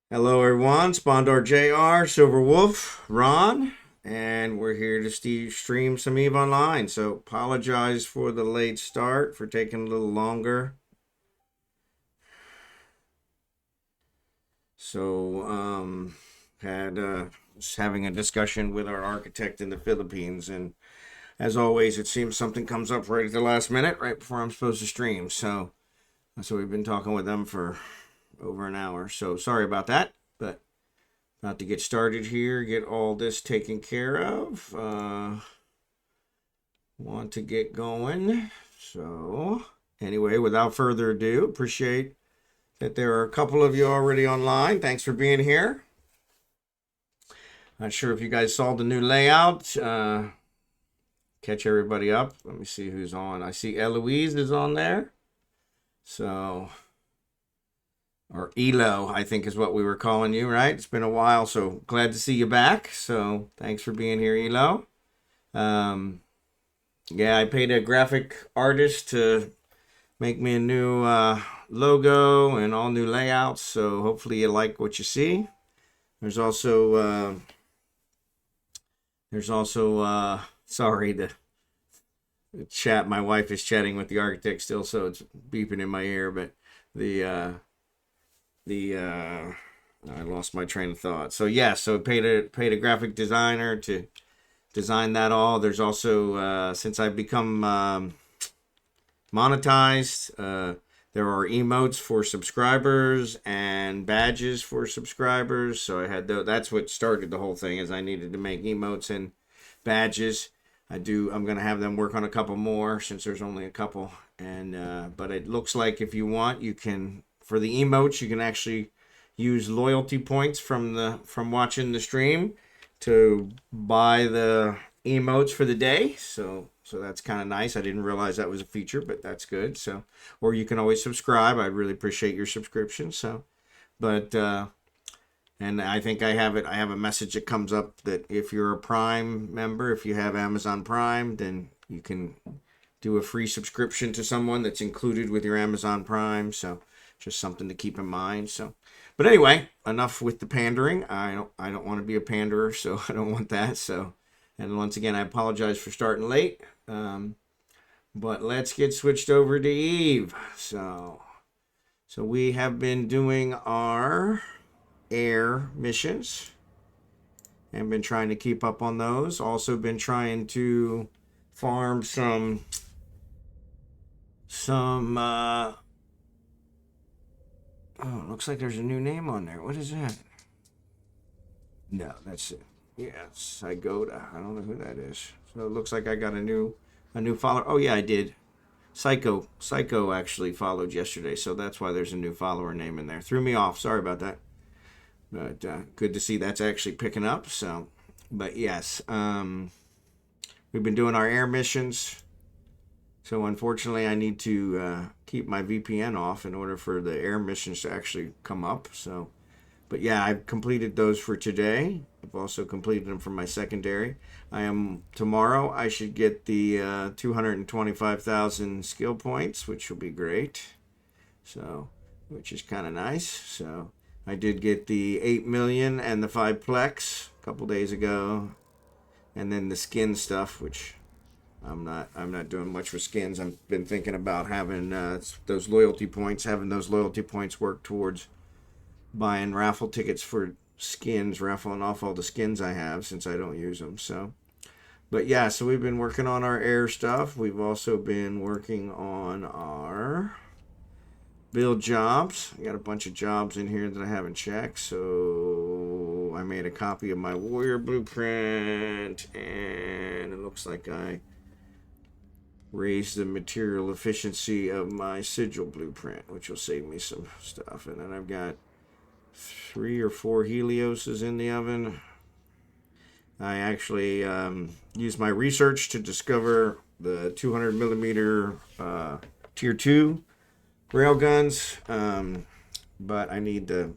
Hello, everyone. Spondor JR, Silverwolf, Ron, and we're here to stream some eveonline. So, apologize for the late start, for taking a little longer. So, had was having a discussion with our architect in the Philippines, and as always, it seems something comes up right at the last minute, right before I'm supposed to stream. So we've been talking with them for over an hour. So, sorry about that, but. About to get started here, get all this taken care of. Want to get going. So, anyway, without further ado, appreciate that there are a couple of you already online. Thanks for being here. Not sure if you guys saw the new layout. Catch everybody up. Let me see who's on. I see Eloise is on there. So, or Elo, I think is what we were calling you, right? It's been a while, so glad to see you back. So thanks for being here, Elo. Um, yeah, I paid a graphic artist to make me a new logo and all new layouts. So hopefully you like what you see. There's also sorry, the chat. My wife is chatting with the architect still, so it's beeping in my ear. But the I lost my train of thought. So yeah, so paid a graphic designer to design that all. There's also since I've become monetized, there are emotes for subscribers and badges for subscribers. So I had that's what started the whole thing. Is I needed to make emotes and badges. I'm gonna have them work on a couple more since there's only a couple. And but it looks like if you want, you can, for the emotes, you can actually use loyalty points from watching the stream to buy the emotes for the day. So that's kind of nice. I didn't realize that was a feature, but that's good. So, or you can always subscribe. I'd really appreciate your subscription. So, but and I think I have it. I have a message that comes up that if you're a Prime member, if you have Amazon Prime, then you can do a free subscription to someone that's included with your Amazon Prime. So just something to keep in mind. So, but anyway, enough with the pandering. I don't want to be a panderer, so I don't want that. So, and once again, I apologize for starting late. But let's get switched over to Eve. So we have been doing our air missions and been trying to keep up on those. Also been trying to farm some oh, looks like there's a new name on there. What is that? No, that's it. Yes, I go to. I don't know who that is. So it looks like I got a new follower. Oh yeah, I did. Psycho actually followed yesterday, so that's why there's a new follower name in there. Threw me off. Sorry about that. But good to see that's actually picking up. So, but yes, we've been doing our air missions. So unfortunately, I need to keep my VPN off in order for the air missions to actually come up. So, but yeah, I've completed those for today. I've also completed them for my secondary. Tomorrow. I should get the 225,000 skill points, which will be great. So, which is kind of nice. So, I did get the 8 million and the 5 plex a couple days ago, and then the skin stuff, which I'm not doing much for skins. I've been thinking about having having those loyalty points work towards buying raffle tickets for skins, raffling off all the skins I have since I don't use them. So, but yeah, so we've been working on our air stuff. We've also been working on our build jobs. I got a bunch of jobs in here that I haven't checked. So I made a copy of my warrior blueprint, and it looks like I raise the material efficiency of my sigil blueprint, which will save me some stuff. And then I've got 3 or 4 Helioses in the oven. I actually used my research to discover the 200 millimeter tier 2 railguns, but I need the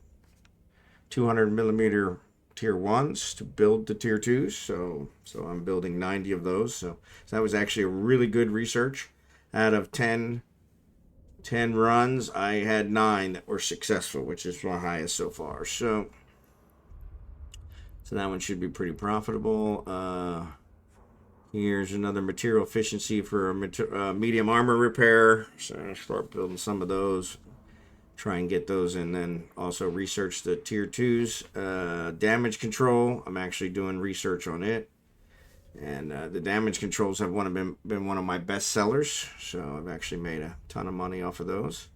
200 millimeter tier 1s to build the tier 2s, so I'm building 90 of those. So that was actually a really good research. Out of 10 10 runs. I had 9 that were successful, which is my highest so far. So that one should be pretty profitable. Here's another material efficiency for a medium armor repair. So I'll start building some of those. Try and get those, and then also research the tier 2s. Damage control, I'm actually doing research on it. And the damage controls have been one of my best sellers. So I've actually made a ton of money off of those.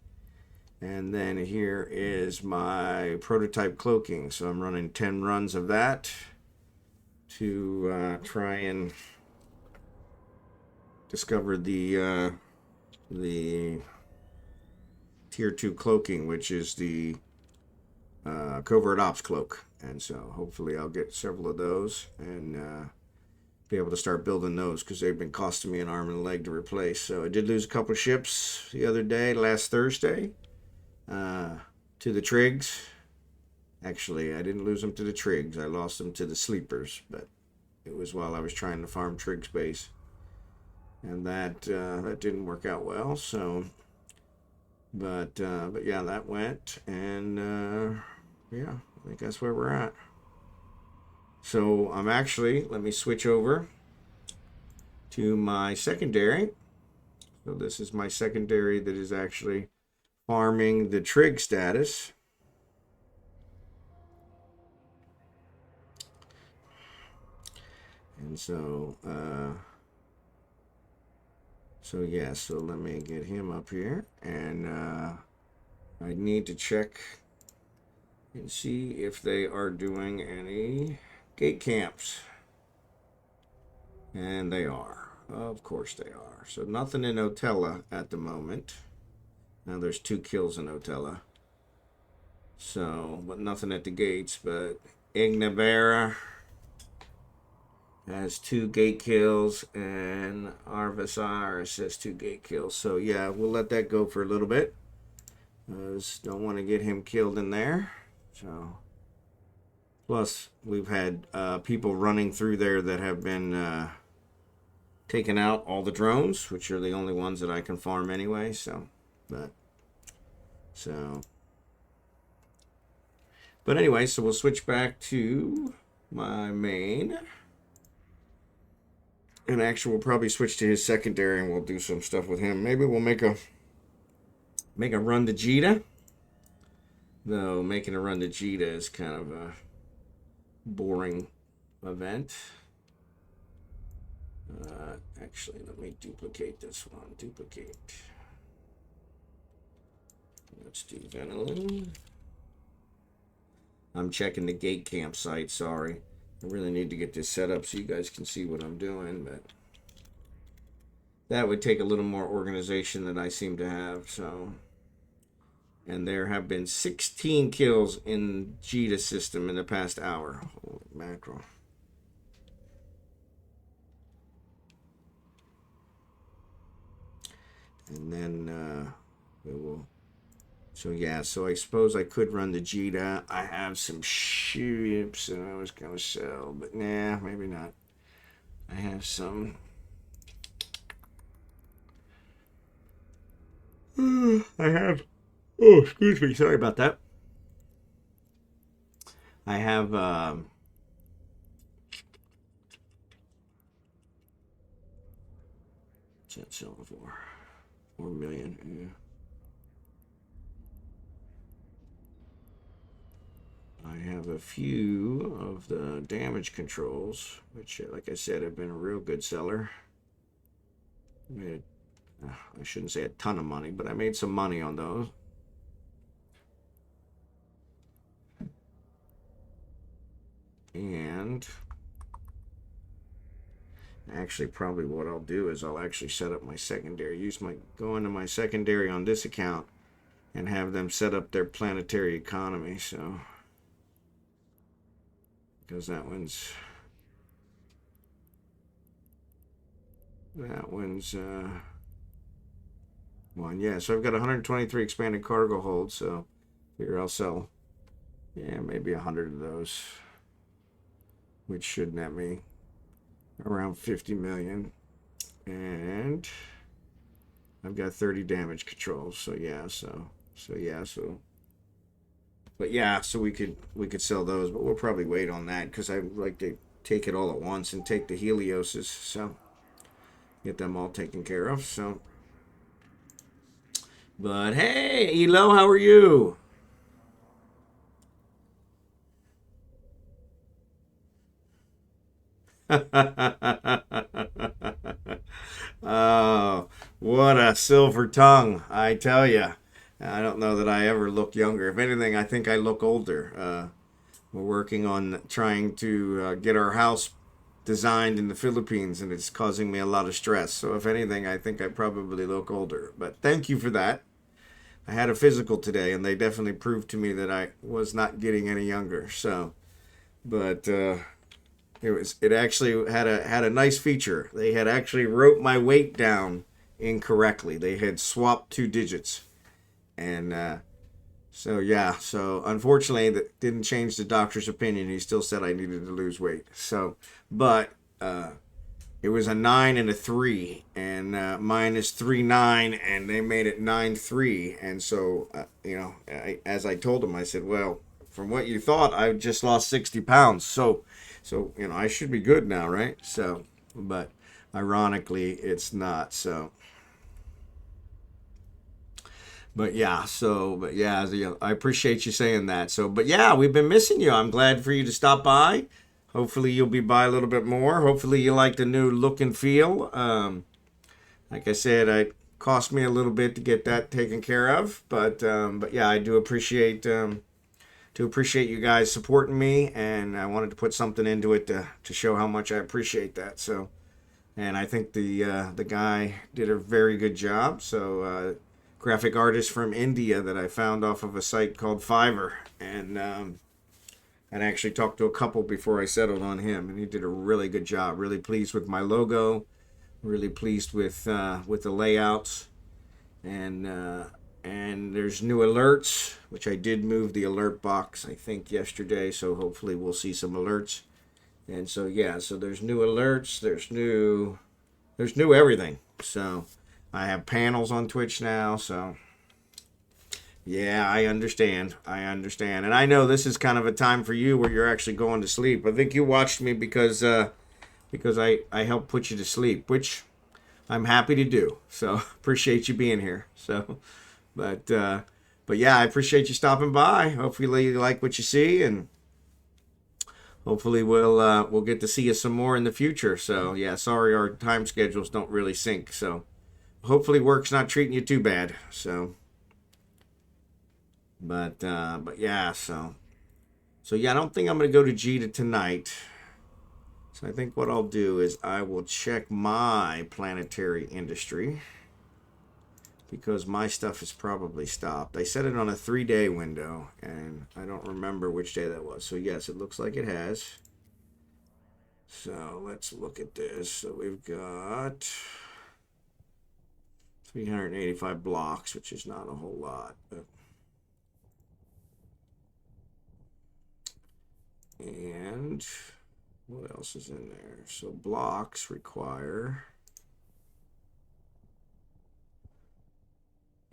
And then here is my prototype cloaking. So I'm running 10 runs of that to try and discover the tier 2 cloaking, which is the covert ops cloak. And so hopefully I'll get several of those and be able to start building those, because they've been costing me an arm and a leg to replace. So I did lose a couple ships the other day, last Thursday, to the Trigs. Actually, I didn't lose them to the Trigs. I lost them to the Sleepers, but it was while I was trying to farm Trig space. And that didn't work out well. So, but yeah, that went, and yeah, I think that's where we're at. So I'm actually, let me switch over to my secondary. So this is my secondary that is actually farming the Trig status. And so, yeah, so let me get him up here, and I need to check and see if they are doing any gate camps. And they are. Of course they are. So nothing in Otella at the moment. Now there's 2 kills in Otella. So, but nothing at the gates. But Ignavera has 2 gate kills, and Arvisaris has 2 gate kills. So yeah, we'll let that go for a little bit. Don't want to get him killed in there. So, plus we've had people running through there that have been taking out all the drones, which are the only ones that I can farm anyway. So, but anyway, so we'll switch back to my main. And actually, we'll probably switch to his secondary, and we'll do some stuff with him. Maybe we'll make a run to Jita. Though making a run to Jita is kind of a boring event. Actually, let me duplicate this one. Duplicate. Let's do Venilin. I'm checking the gate camp site, sorry. I really need to get this set up so you guys can see what I'm doing, but that would take a little more organization than I seem to have. So, and there have been 16 kills in Jita system in the past hour. Holy mackerel. And then we will. So yeah, so I suppose I could run the Jita. I have some ships that I was gonna sell, but nah, maybe not. I have some. I have. Oh, excuse me. Sorry about that. I have. What's that selling for? 4 million. Yeah. I have a few of the damage controls, which, like I said, have been a real good seller. Made, I shouldn't say a ton of money, but I made some money on those. And actually, probably what I'll do is I'll actually set up my secondary. Go into my secondary on this account and have them set up their Planetary Economy. So, because that one's one. Yeah, so I've got 123 expanded cargo holds. So here I'll sell, yeah, maybe 100 of those, which should net me around 50 million. And I've got 30 damage controls. So yeah, so but yeah, so we could sell those, but we'll probably wait on that because I like to take it all at once and take the Helioses, so get them all taken care of. So, but hey, Elo, how are you? Oh, what a silver tongue, I tell you. I don't know that I ever look younger. If anything, I think I look older. We're working on trying to get our house designed in the Philippines, and it's causing me a lot of stress. So, if anything, I think I probably look older. But thank you for that. I had a physical today, and they definitely proved to me that I was not getting any younger. So, but it actually had a nice feature. They had actually wrote my weight down incorrectly. They had swapped two digits, and so yeah. So unfortunately, that didn't change the doctor's opinion. He still said I needed to lose weight. So, but it was a 9 and a 3, and mine is 3-9, and they made it 9-3. And so, as I told him, I said, well, from what you thought, I just lost 60 pounds. So I should be good now, right? So, but ironically, it's not. So, I appreciate you saying that. So, but yeah, we've been missing you. I'm glad for you to stop by. Hopefully, you'll be by a little bit more. Hopefully, you like the new look and feel. Like I said, it cost me a little bit to get that taken care of, but yeah, I do appreciate you guys supporting me, and I wanted to put something into it to show how much I appreciate that. So, and I think the guy did a very good job. So, graphic artist from India that I found off of a site called Fiverr, and I actually talked to a couple before I settled on him, and he did a really good job. Really pleased with my logo. Really pleased with the layouts, and there's new alerts, which I did move the alert box I think yesterday. So hopefully we'll see some alerts. And so yeah, so there's new alerts. There's new everything. So I have panels on Twitch now. So yeah, I understand. And I know this is kind of a time for you where you're actually going to sleep. I think you watched me because I helped put you to sleep, which I'm happy to do. So appreciate you being here. So, but yeah, I appreciate you stopping by. Hopefully you like what you see, and hopefully we'll get to see you some more in the future. So yeah, sorry our time schedules don't really sync. So hopefully work's not treating you too bad. So, but yeah, so yeah, I don't think I'm gonna go to Gita tonight. So I think what I'll do is I will check my planetary industry because my stuff is probably stopped. I set it on a 3-day window, and I don't remember which day that was. So yes, it looks like it has. So let's look at this. So we've got 385 blocks, which is not a whole lot. And what else is in there? So blocks require...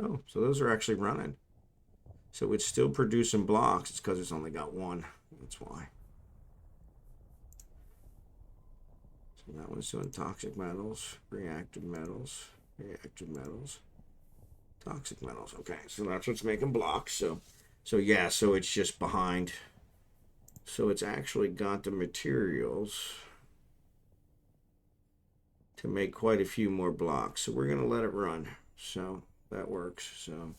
Oh, so those are actually running. So it's still producing blocks. It's because it's only got one. That's why. So that one's doing toxic metals, reactive metals, toxic metals. Okay, so that's what's making blocks. So yeah, so it's just behind. So it's actually got the materials to make quite a few more blocks. So we're going to let it run. So that works. So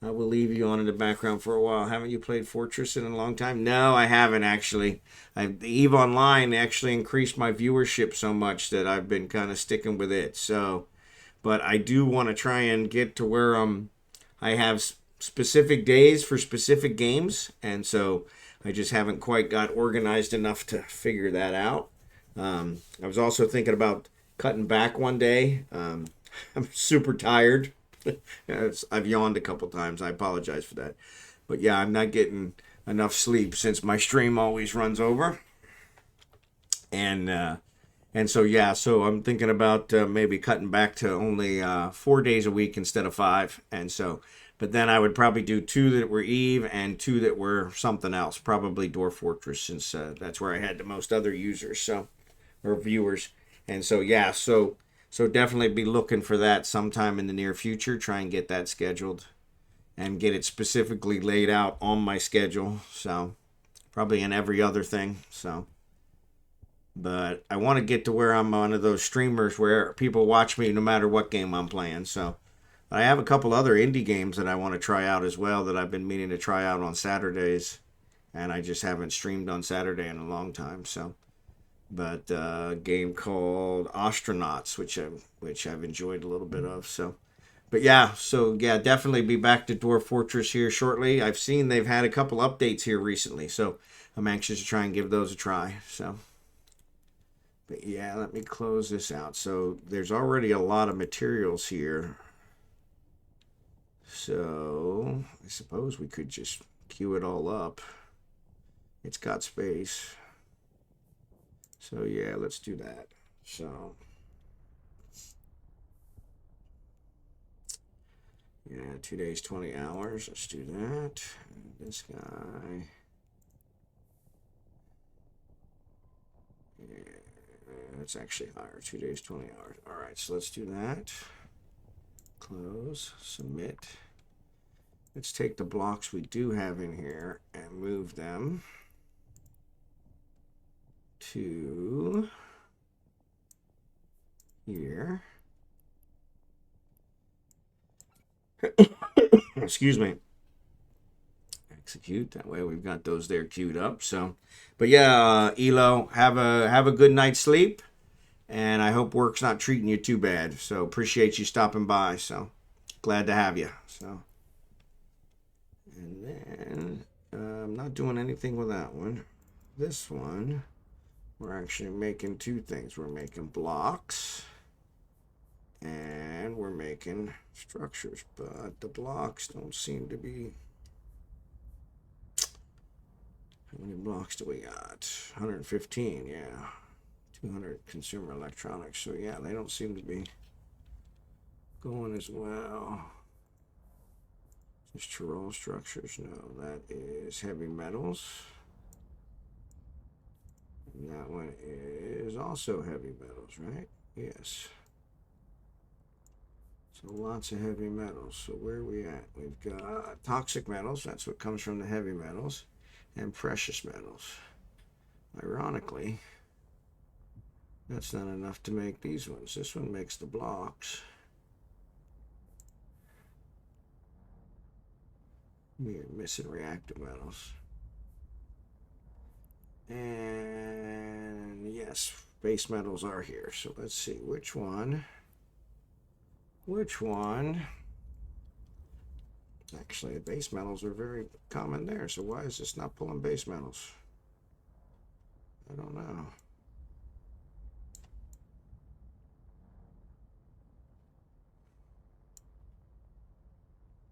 I will leave you on in the background for a while. Haven't you played Fortress in a long time? No, I haven't actually. The eveonline actually increased my viewership so much that I've been kind of sticking with it. So, but I do want to try and get to where I have specific days for specific games, and so I just haven't quite got organized enough to figure that out. I was also thinking about cutting back one day. I'm super tired. I've yawned a couple times. I apologize for that. But yeah, I'm not getting enough sleep since my stream always runs over. And And so, yeah, so I'm thinking about maybe cutting back to only 4 days a week instead of five. And so, but then I would probably do two that were Eve and two that were something else, probably Dwarf Fortress, since that's where I had the most other users, so, or viewers. And so, yeah, so definitely be looking for that sometime in the near future. Try and get that scheduled and get it specifically laid out on my schedule. So, probably in every other thing. So, but I want to get to where I'm one of those streamers where people watch me no matter what game I'm playing. So I have a couple other indie games that I want to try out as well that I've been meaning to try out on Saturdays, and I just haven't streamed on Saturday in a long time. So, but a game called Astronauts, which I've enjoyed a little bit of. So, but yeah, so yeah, definitely be back to Dwarf Fortress here shortly. I've seen they've had a couple updates here recently, so I'm anxious to try and give those a try. So. But yeah, let me close this out. So there's already a lot of materials here. So I suppose we could just queue it all up. It's got space. So yeah, let's do that. So yeah, 2 days, 20 hours. Let's do that. This guy. Yeah. It's actually higher. 2 days, 20 hours. All right, so let's do that. Close, submit. Let's take the blocks we do have in here and move them to here. Excuse me. Execute. That way we've got those there queued up. So, but yeah, Elo, have a good night's sleep. And I hope work's not treating you too bad. So appreciate you stopping by. So glad to have you. So, and then I'm not doing anything with that one. This one, we're actually making two things. We're making blocks and we're making structures, but the blocks don't seem to be. How many blocks do we got? 115, yeah. 200 consumer electronics. So yeah, they don't seem to be going as well. Just Chirol structures. No, that is heavy metals. And that one is also heavy metals, right? Yes. So lots of heavy metals. So where are we at? We've got toxic metals. That's what comes from the heavy metals. And precious metals. Ironically, that's not enough to make these ones. This one makes the blocks. We're missing reactive metals. And yes, base metals are here. So let's see which one. Actually, the base metals are very common there. So why is this not pulling base metals? I don't know.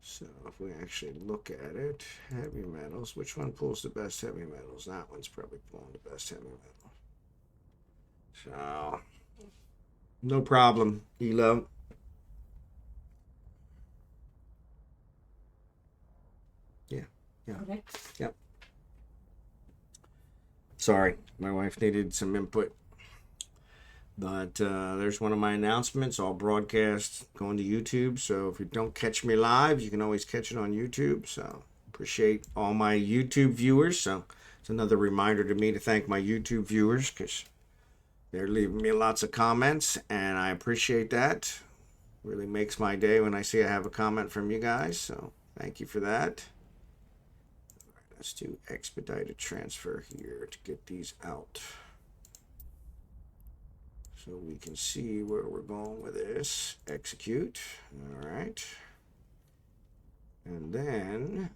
So if we actually look at it, heavy metals, which one pulls the best heavy metals? That one's probably pulling the best heavy metals. So, no problem, Elo. Yeah, yeah. Okay. Yep. Sorry, my wife needed some input. But there's one of my announcements. All broadcasts going to YouTube. So if you don't catch me live, you can always catch it on YouTube. So appreciate all my YouTube viewers. So it's another reminder to me to thank my YouTube viewers because they're leaving me lots of comments, and I appreciate that. Really makes my day when I see I have a comment from you guys. So thank you for that. All right, let's do expedited transfer here to get these out. So we can see where we're going with this. Execute. All right. And then,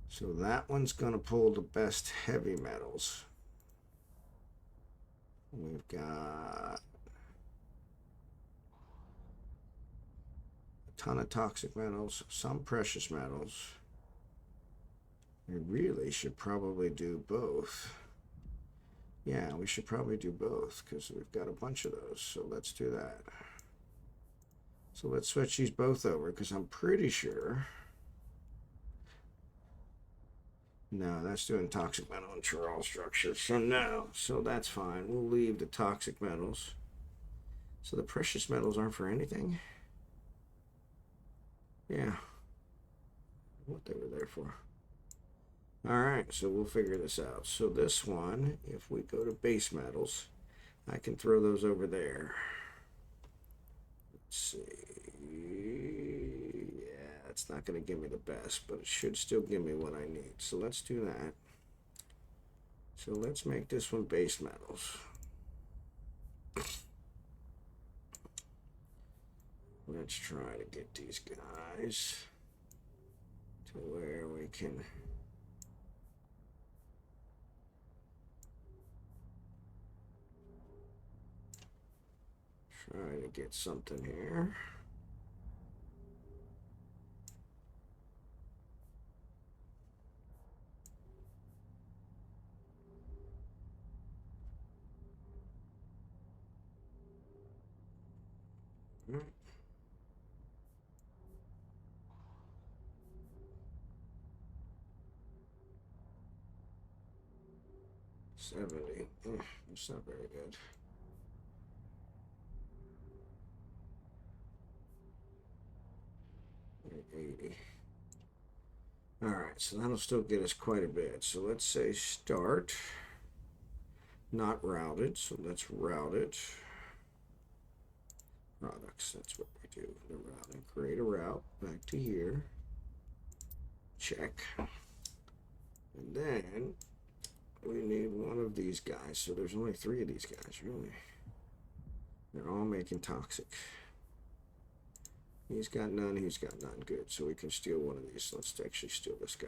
so that one's going to pull the best heavy metals. We've got a ton of toxic metals, some precious metals. We really should probably do both. Yeah, we should probably do both because we've got a bunch of those. So let's do that. So let's switch these both over because I'm pretty sure. No, that's doing toxic metal and chiral structures. So no, so that's fine. We'll leave the toxic metals. So the precious metals aren't for anything? Yeah. What they were there for. All right, so we'll figure this out. So this one, if we go to base metals, I can throw those over there. Let's see. Yeah, it's not going to give me the best, but it should still give me what I need. So let's do that. So let's make this one base metals. Let's try to get these guys to where we can try to get something here. All right. 70. That's not very good. 80. All right, so that'll still get us quite a bit. So let's say start, not routed. So let's route it. Products, that's what we do. The routing. Create a route back to here. Check. And then we need one of these guys. So there's only 3 of these guys, really. They're all making toxic. He's got none, he's got none. Good. So we can steal one of these. Let's actually steal this guy.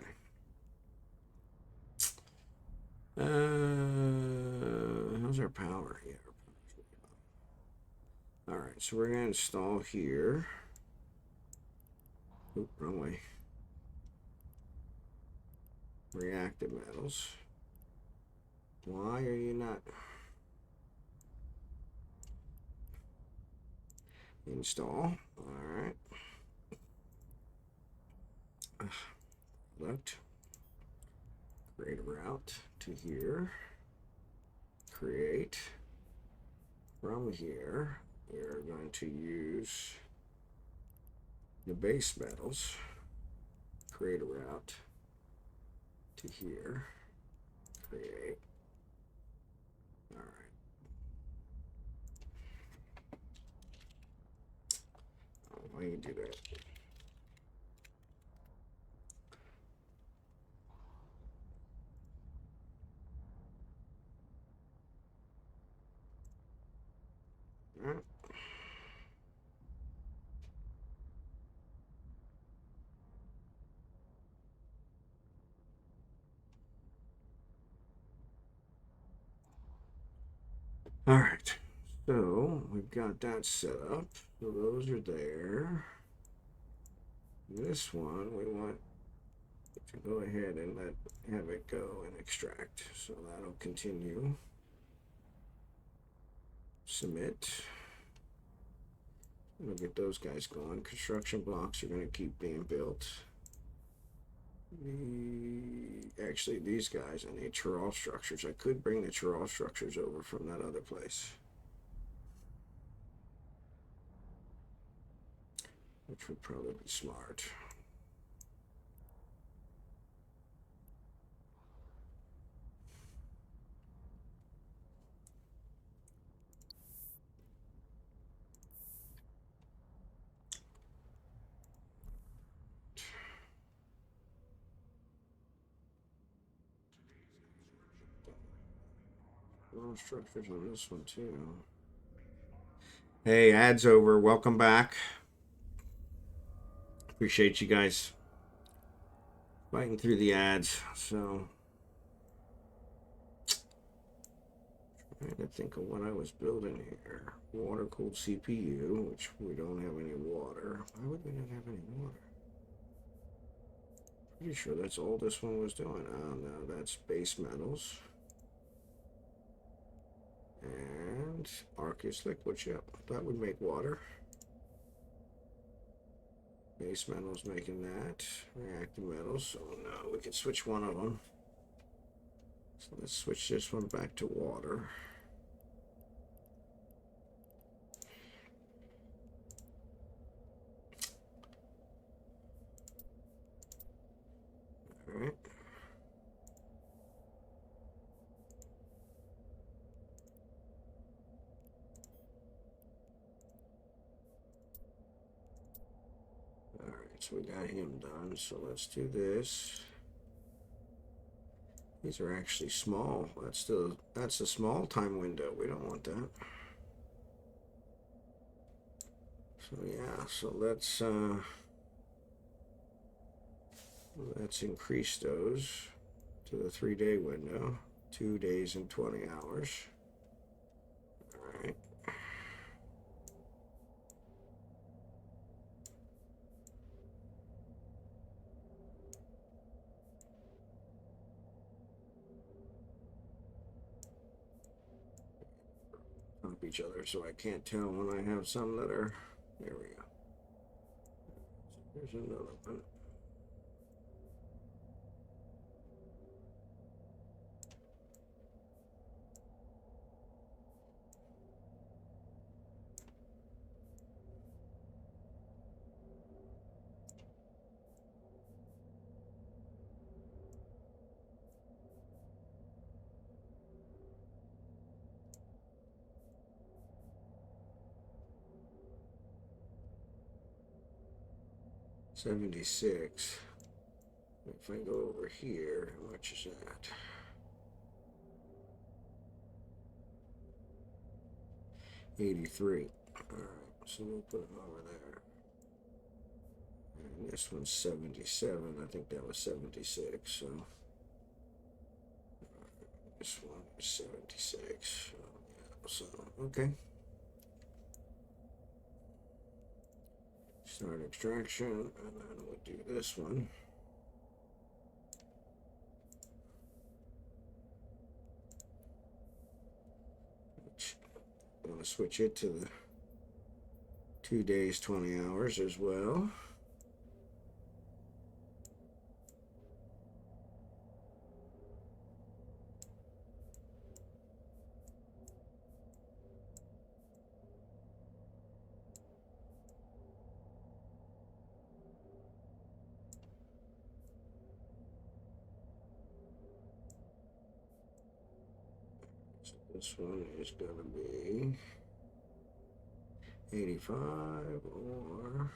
How's our power? Yeah. All right, so we're going to install here. Oop, wrong way. Reactive metals. Why are you not? Install. All right. Left. Create a route to here. Create. From here, we're going to use the base metals. Create a route to here. Create. All right. Oh, why you do that? All right. All right. So we've got that set up. So those are there. This one we want to go ahead and have it go and extract. So that'll continue. Submit. We'll get those guys going. Construction blocks are going to keep being built. Actually, these guys, I need chiral structures. I could bring the chiral structures over from that other place, which would probably be smart. Structures on this one too. Hey, ads over. Welcome back. Appreciate you guys fighting through the ads. So, trying to think of what I was building here. Water cooled CPU, which we don't have any water. Why would we not have any water? Pretty sure that's all this one was doing. Oh no, that's base metals. And aqueous liquids, yep, that would make water. Base metals making that. Reactive metals, so no, we can switch one of them. So let's switch this one back to water. All right. All right, so we got him done. So let's do this. These are actually small. That's a small time window. We don't want that. So yeah, so let's increase those to the 3-day window, 2 days and 20 hours. All right. Up each other so I can't tell when I have some that are. There we go. There's another one. $76. If I go over here, how much is that? $83. All right, so we'll put them over there. And this one's 77. I think that was 76. So this one is 76. So okay. Start extraction, and then we'll do this one. I'm going to switch it to the 2 days, 20 hours as well. So this one is going to be 85 or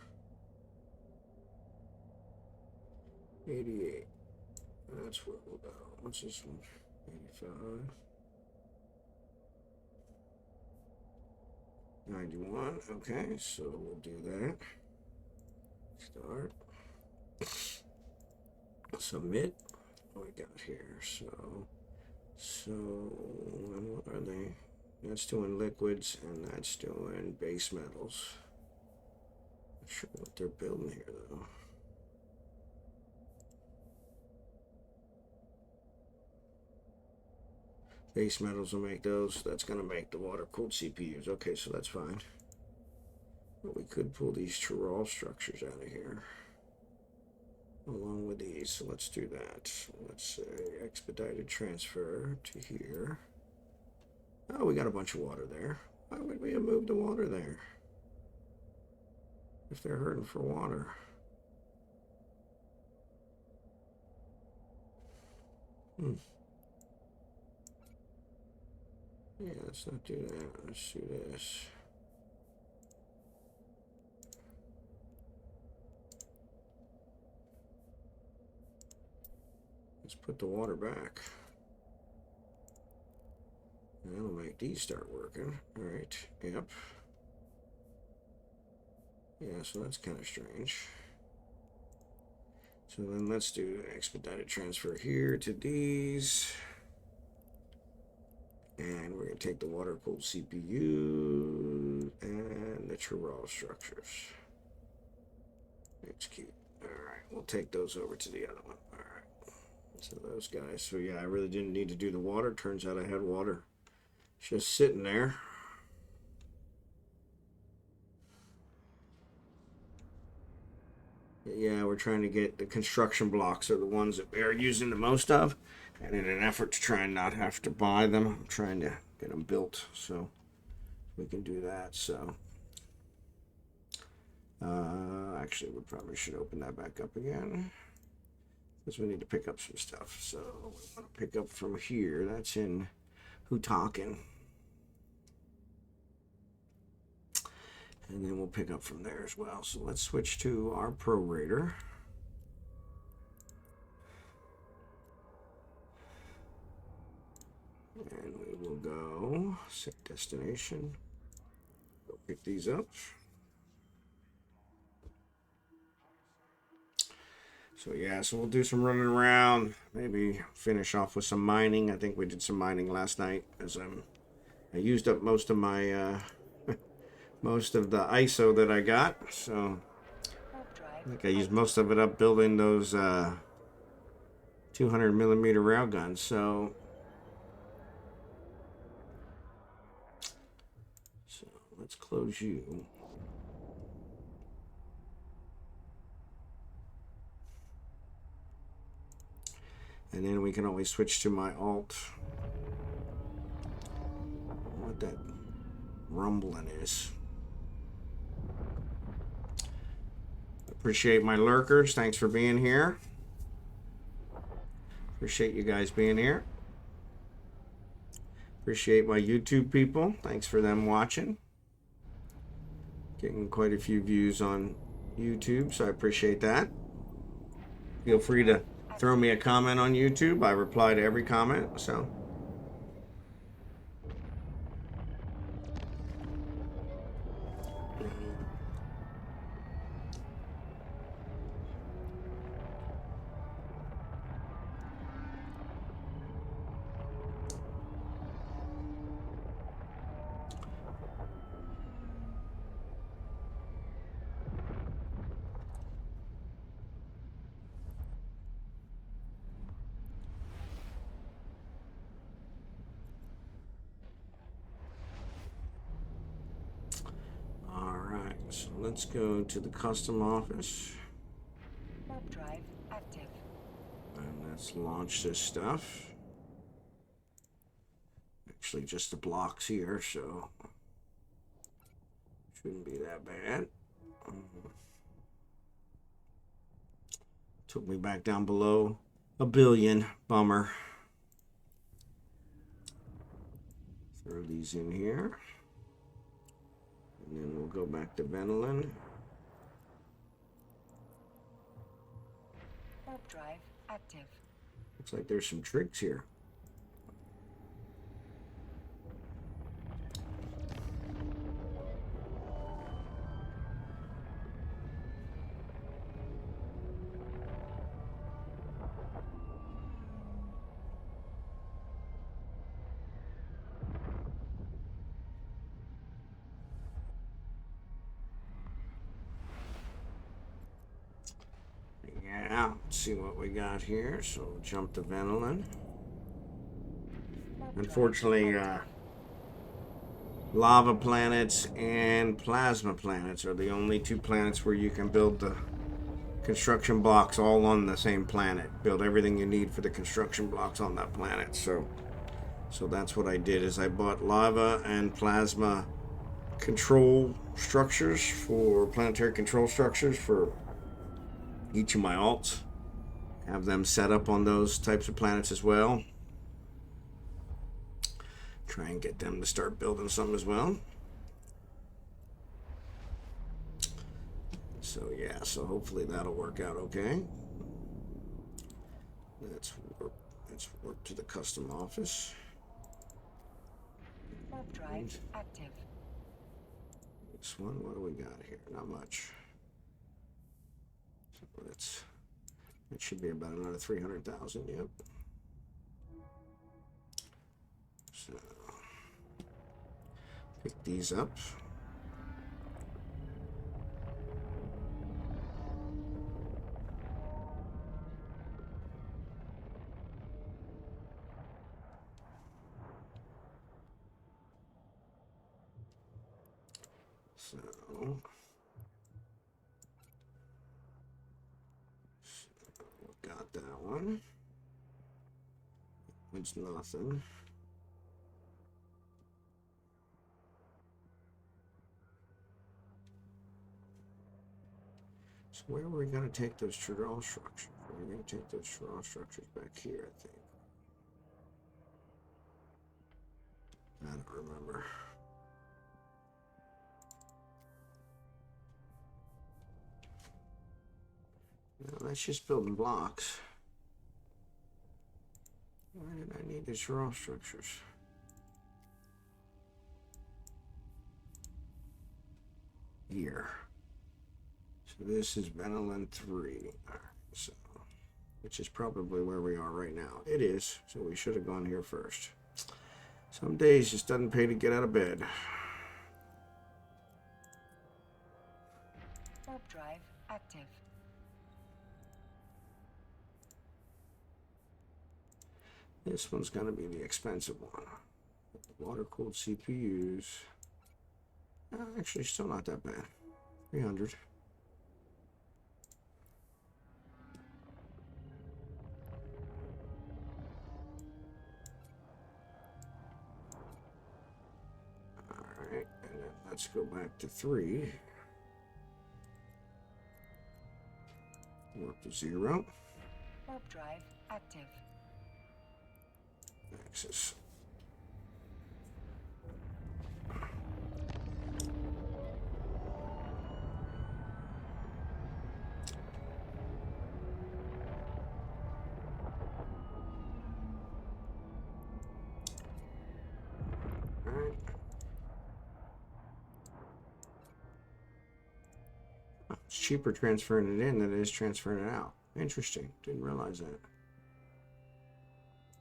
88. That's where we'll go. What's this one? 85. 91. Okay, so we'll do that. Start. Submit. What we got here? So what are they? That's doing liquids and that's doing base metals. Not sure what they're building here though. Base metals will make those. That's going to make the water-cooled CPUs. Okay, so that's fine. But we could pull these Trig structures out of here along with these. So let's do that. Let's say expedited transfer to here. Oh, we got a bunch of water there. Why would we have moved the water there if they're hurting for water? Yeah, let's not do that. Let's do this. Let's put the water back. And that'll make these start working. All right. Yep. Yeah, so that's kind of strange. So then let's do expedited transfer here to these. And we're going to take the water-cooled CPU and the Trig structures. Execute. All right, we'll take those over to the other one. All right. So those guys. So yeah, I really didn't need to do the water. Turns out I had water. just sitting there. Yeah, we're trying to get the construction blocks are the ones that we're using the most of. And in an effort to try and not have to buy them, I'm trying to get them built so we can do that. So, actually, we probably should open that back up again because we need to pick up some stuff. So, we want to pick up from here. That's in Who Talking. And then we'll pick up from there as well. So let's switch to our prorater. And we will go set destination. Go pick these up. So yeah, so we'll do some running around. Maybe finish off with some mining. I think we did some mining last night as I used up most of my most of the ISO that I got, so I think I used most of it up building those 200 millimeter railguns. So let's close you. And then we can always switch to my alt. What that rumbling is. Appreciate my lurkers. Thanks for being here. Appreciate you guys being here. Appreciate my YouTube people. Thanks for them watching. Getting quite a few views on YouTube, so I appreciate that. Feel free to throw me a comment on YouTube. I reply to every comment, so. So let's go to the custom office. Warp drive active. And let's launch this stuff. Actually, just the blocks here, so shouldn't be that bad. Took me back down below a billion. Bummer. Throw these in here. And then we'll go back to Venolin. Warp drive active. Looks like there's some trigs here. Yeah, let's see what we got here. So jump to Venolin. Unfortunately, lava planets and plasma planets are the only two planets where you can build the construction blocks all on the same planet. Build everything you need for the construction blocks on that planet. So that's what I did is I bought lava and plasma control structures for planetary control structures for each of my alts. Have them set up on those types of planets as well. Try and get them to start building some as well. So yeah, so hopefully that'll work out okay. Let's warp to the custom office. Warp drive active. This one, what do we got here? Not much. So it should be about another 300,000. Yep. So pick these up. So got that one. It's nothing. So where are we going to take those Trig structures? We're going to take those Trig structures back here, I think. I don't remember. No, that's just building blocks. Why did I need the Trig structures? Here. So this is Venolin 3. All right, so, which is probably where we are right now. It is, so we should have gone here first. Some days just doesn't pay to get out of bed. Warp drive active. This one's going to be the expensive one. Water-cooled CPUs. Actually, still not that bad. 300. Alright, and then let's go back to 3. Warp to 0. Warp drive active. Axis. Alright. It's cheaper transferring it in than it is transferring it out. Interesting. Didn't realize that.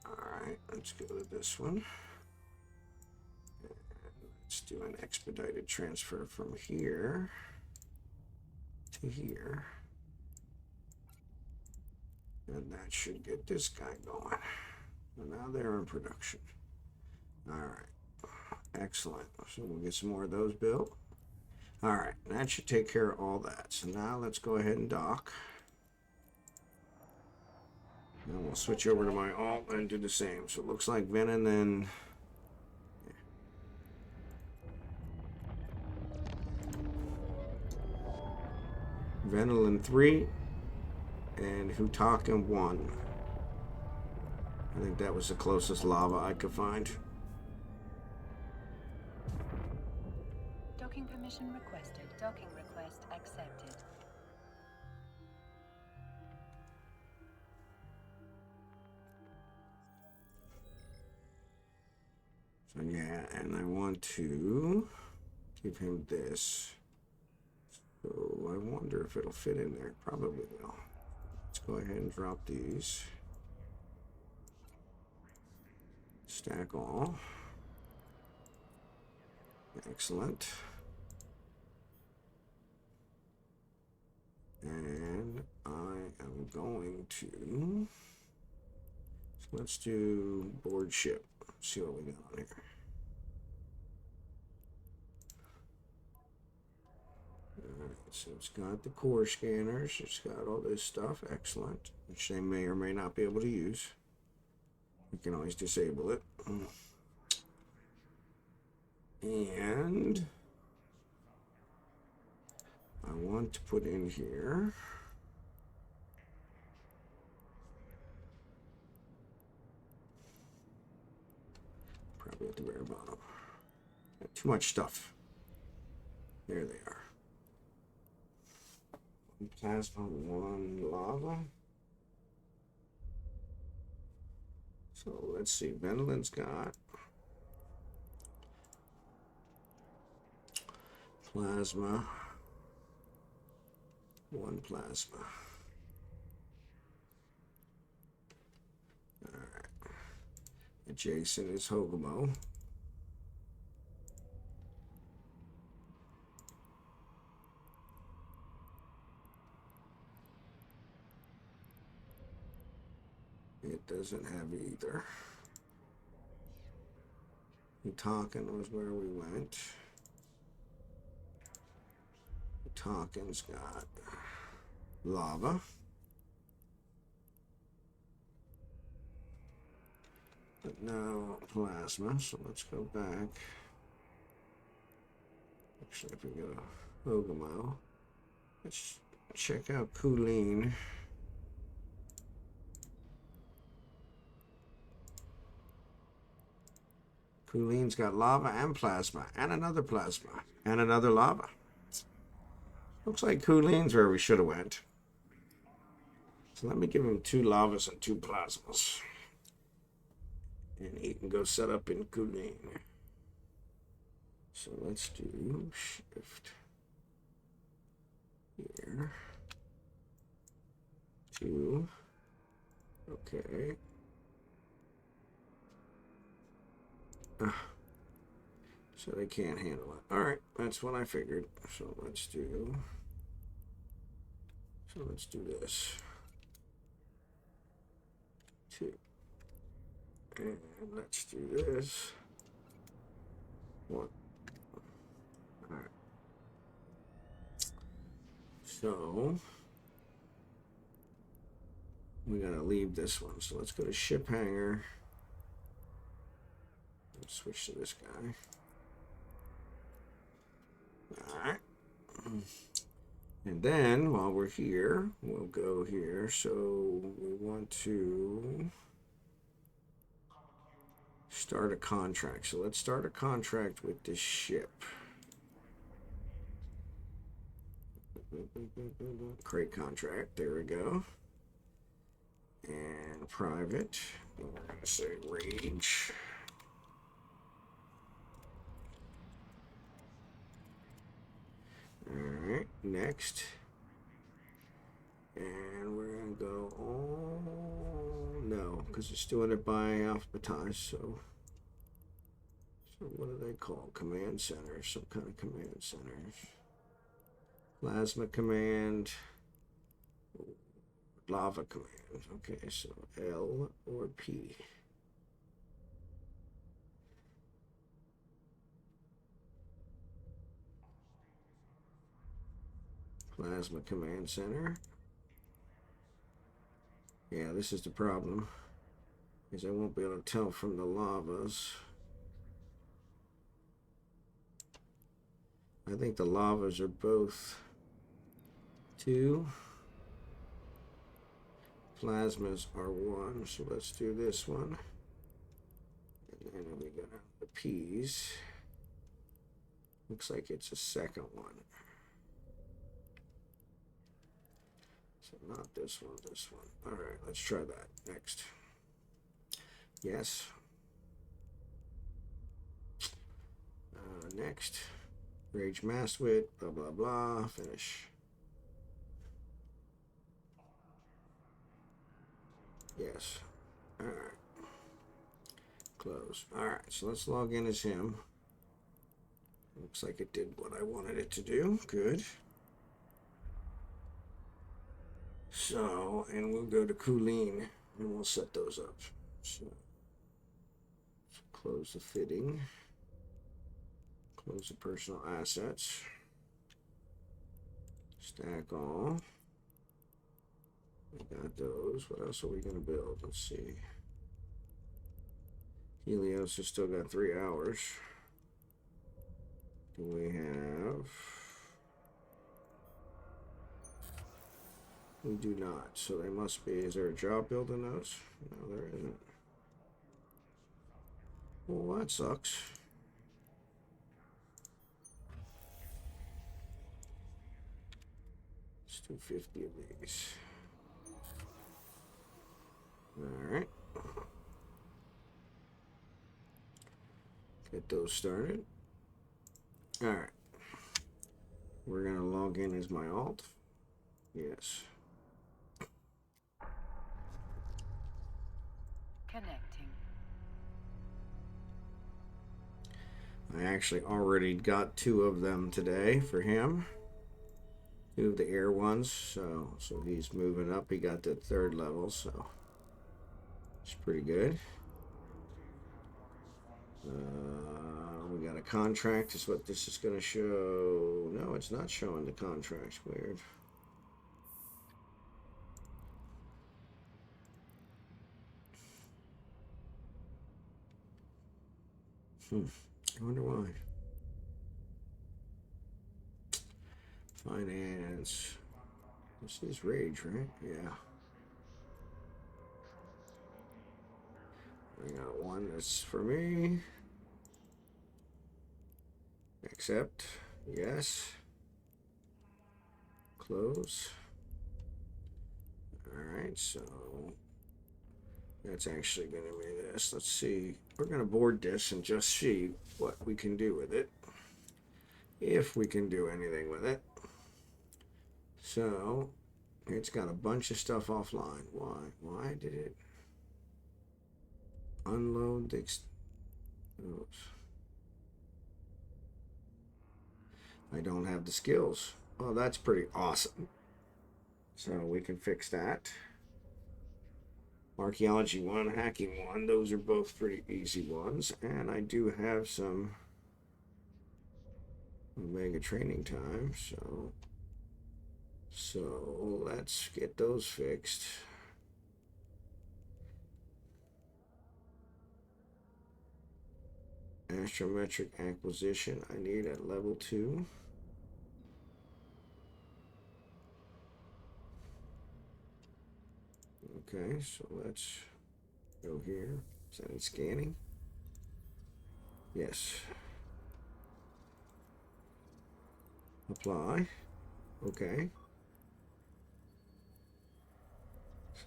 Alright, let's go to this one. And let's do an expedited transfer from here to here. And that should get this guy going. So now they're in production. Alright. Excellent. So we'll get some more of those built. Alright, that should take care of all that. So now let's go ahead and dock. And we'll switch over to my alt and do the same. So it looks like Venom then. Venolin 3 and Hutakan 1. I think that was the closest lava I could find. Docking permission requested. Docking request accepted. So yeah, and I want to give him this. So I wonder if it'll fit in there. Probably will. Let's go ahead and drop these. Stack all. Excellent. And I am going to. So let's do board ship. See what we got on here. Alright, so it's got the core scanners, it's got all this stuff, excellent, which they may or may not be able to use. You can always disable it. And I want to put in here probably at the very bottom. Got too much stuff. There they are. One plasma, one lava. So let's see. Venolin's got plasma. One plasma. All right. Adjacent is Hogomo. It doesn't have either. Hutakan was where we went. Talkin's got lava. But no plasma, so let's go back. Actually, if we go to Ogamo, let's check out Kulin. Kulin's got lava and plasma, and another plasma, and another lava. Looks like Kulin's where we should have went. So let me give him 2 lavas and 2 plasmas. And he can go set up in Kulin. So let's do shift here. 2. Okay. So they can't handle it. Alright, that's what I figured. So let's do this. 2. And let's do this. 1. Alright. So we gotta leave this one. So let's go to ship hangar. Let's switch to this guy. Alright. And then while we're here, we'll go here. So we want to start a contract. So let's start a contract with this ship. Create contract. There we go. And private. We're going to say rage. Alright, next. And we're going to go, oh, no, because it's doing it by alphabetized, so what do they call? Command center, some kind of command center. Plasma command, lava command. Okay, so L or P. Plasma command center. Yeah, this is the problem, because I won't be able to tell from the lavas. I think the lavas are both 2. Plasmas are 1, so let's do this one. And then we got the P's. Looks like it's a second one. So not this one, this one. All right, let's try that next. Yes. Next. Rage Mastwit, blah, blah, blah. Finish. Yes. All right. Close. All right, so let's log in as him. Looks like it did what I wanted it to do. Good. So, and we'll go to Kulin and we'll set those up. So, close the fitting. Close the personal assets. Stack all. We got those. What else are we going to build? Let's see. Helios has still got 3 hours. Do we have... We do not. So they must be... Is there a job building those? No, there isn't. Well, that sucks. Let's do 50 of these. Alright. Get those started. Alright. We're going to log in as my alt. Yes. Connecting. I actually already got 2 of them today for him. 2 of the air ones. So he's moving up. He got to 3rd level, so it's pretty good. We got a contract is what this is going to show. No, it's not showing the contracts. Weird. I wonder why. Finance. This is Rage, right? Yeah. I got one that's for me. Accept. Yes. Close. Alright, so that's actually going to be this. Let's see. We're going to board this and just see what we can do with it. If we can do anything with it. So, it's got a bunch of stuff offline. Why? Why did it unload the... Oops. I don't have the skills. Well, that's pretty awesome. So we can fix that. Archaeology 1, Hacking 1, those are both pretty easy ones. And I do have some Omega training time, so let's get those fixed. Astrometric acquisition, I need at level 2. Okay, so let's go here. Is that in scanning? Yes. Apply. Okay.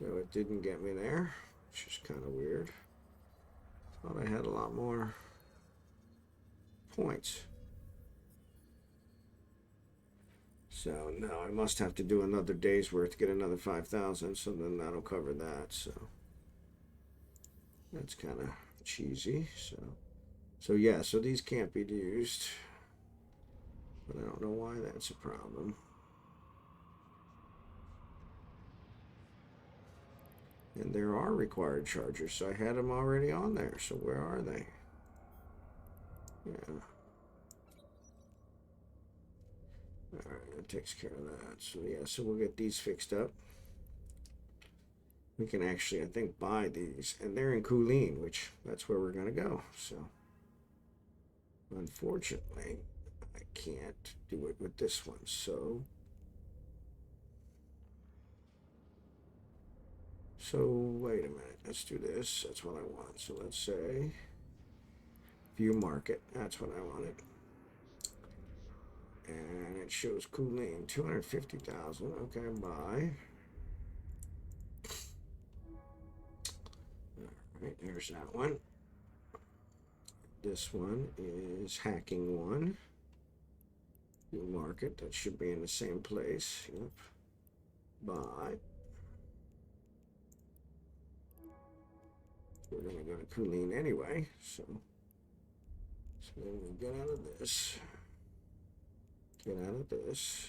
So it didn't get me there, which is kind of weird. Thought I had a lot more points. So no, I must have to do another day's worth to get another 5,000, so then that'll cover that. So that's kind of cheesy. So yeah, so these can't be used, but I don't know why that's a problem. And there are required chargers, so I had them already on there. So where are they? Yeah. Alright, that takes care of that. So yeah, so we'll get these fixed up. We can actually, I think, buy these. And they're in Kulin, which that's where we're going to go. So unfortunately, I can't do it with this one. So wait a minute. Let's do this. That's what I want. So let's say view market. That's what I wanted. And it shows Kulin 250,000. Okay, buy. Alright, there's that one. This one is Hacking 1. View market. That should be in the same place. Yep. Buy. We're going to go to Kulin anyway. So then we get out of this. Get out of this.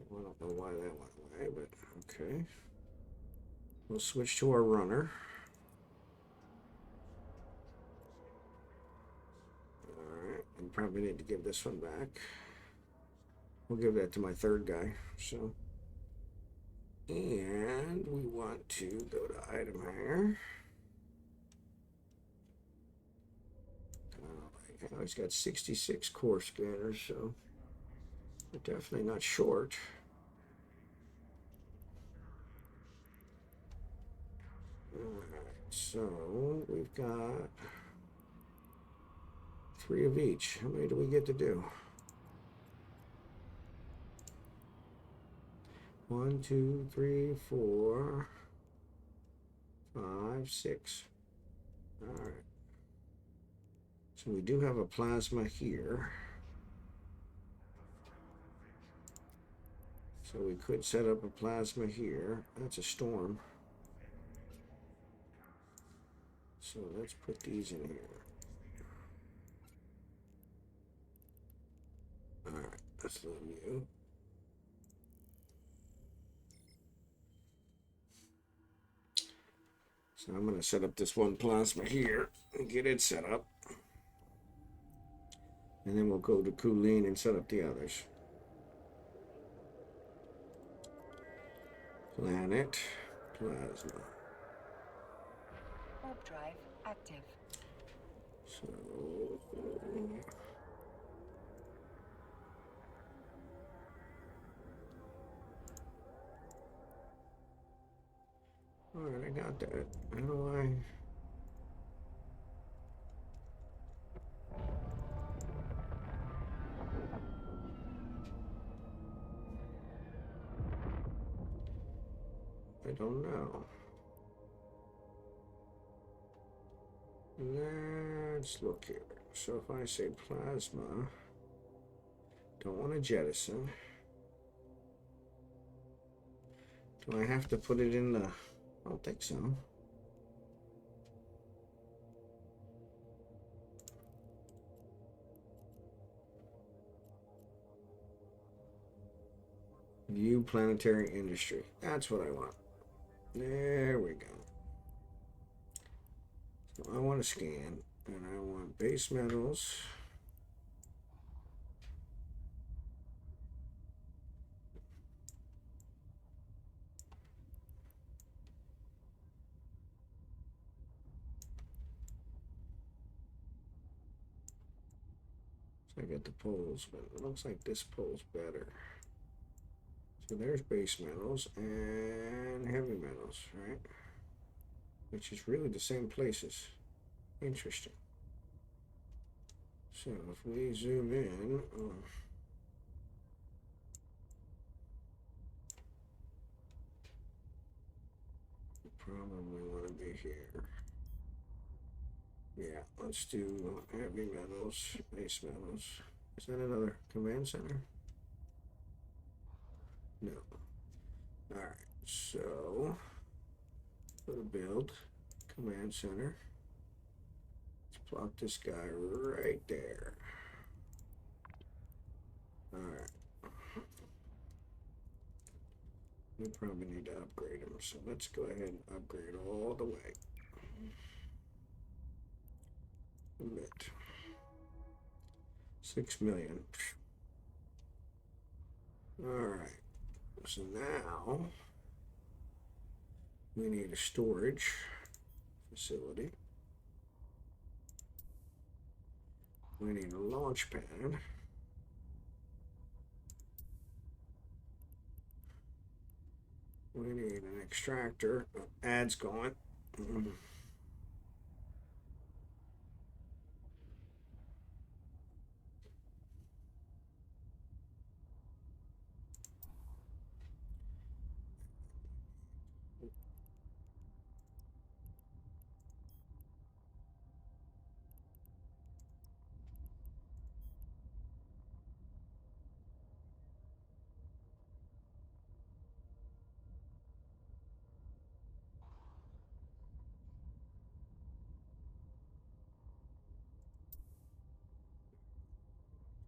I don't know why that went away, but okay. We'll switch to our runner. Alright, I probably need to give this one back. We'll give that to my third guy. So, and we want to go to item here. Oh, he's got 66 core scanners, so we're definitely not short. Alright, so we've got 3 of each. How many do we get to do? 1, 2, 3, 4, 5, 6. Alright. So we do have a plasma here. So we could set up a plasma here. That's a storm. So let's put these in here. Alright, let's leave you. So I'm going to set up this one plasma here and get it set up. And then we'll go to Kuleen and set up the others. Planet, plasma. Warp drive active. So, all right, I got that. How do I? I don't know. Let's look here. So if I say plasma, don't want to jettison. Do I have to put it in the? I don't think so. View planetary industry. That's what I want. There we go. So I want to scan, and I want base metals. So I get the poles, but it looks like this pole's better. So there's base metals and heavy metals, right? Which is really the same places. Interesting. So if we zoom in, we probably want to be here. Yeah, let's do heavy metals, base metals. Is that another command center? No. All right, so go to build, command center. Let's plot this guy right there. All right. We probably need to upgrade him, so let's go ahead and upgrade all the way. Emit. 6 million. All right. So now we need a storage facility. We need a launch pad. We need an extractor. Oh, ad's going.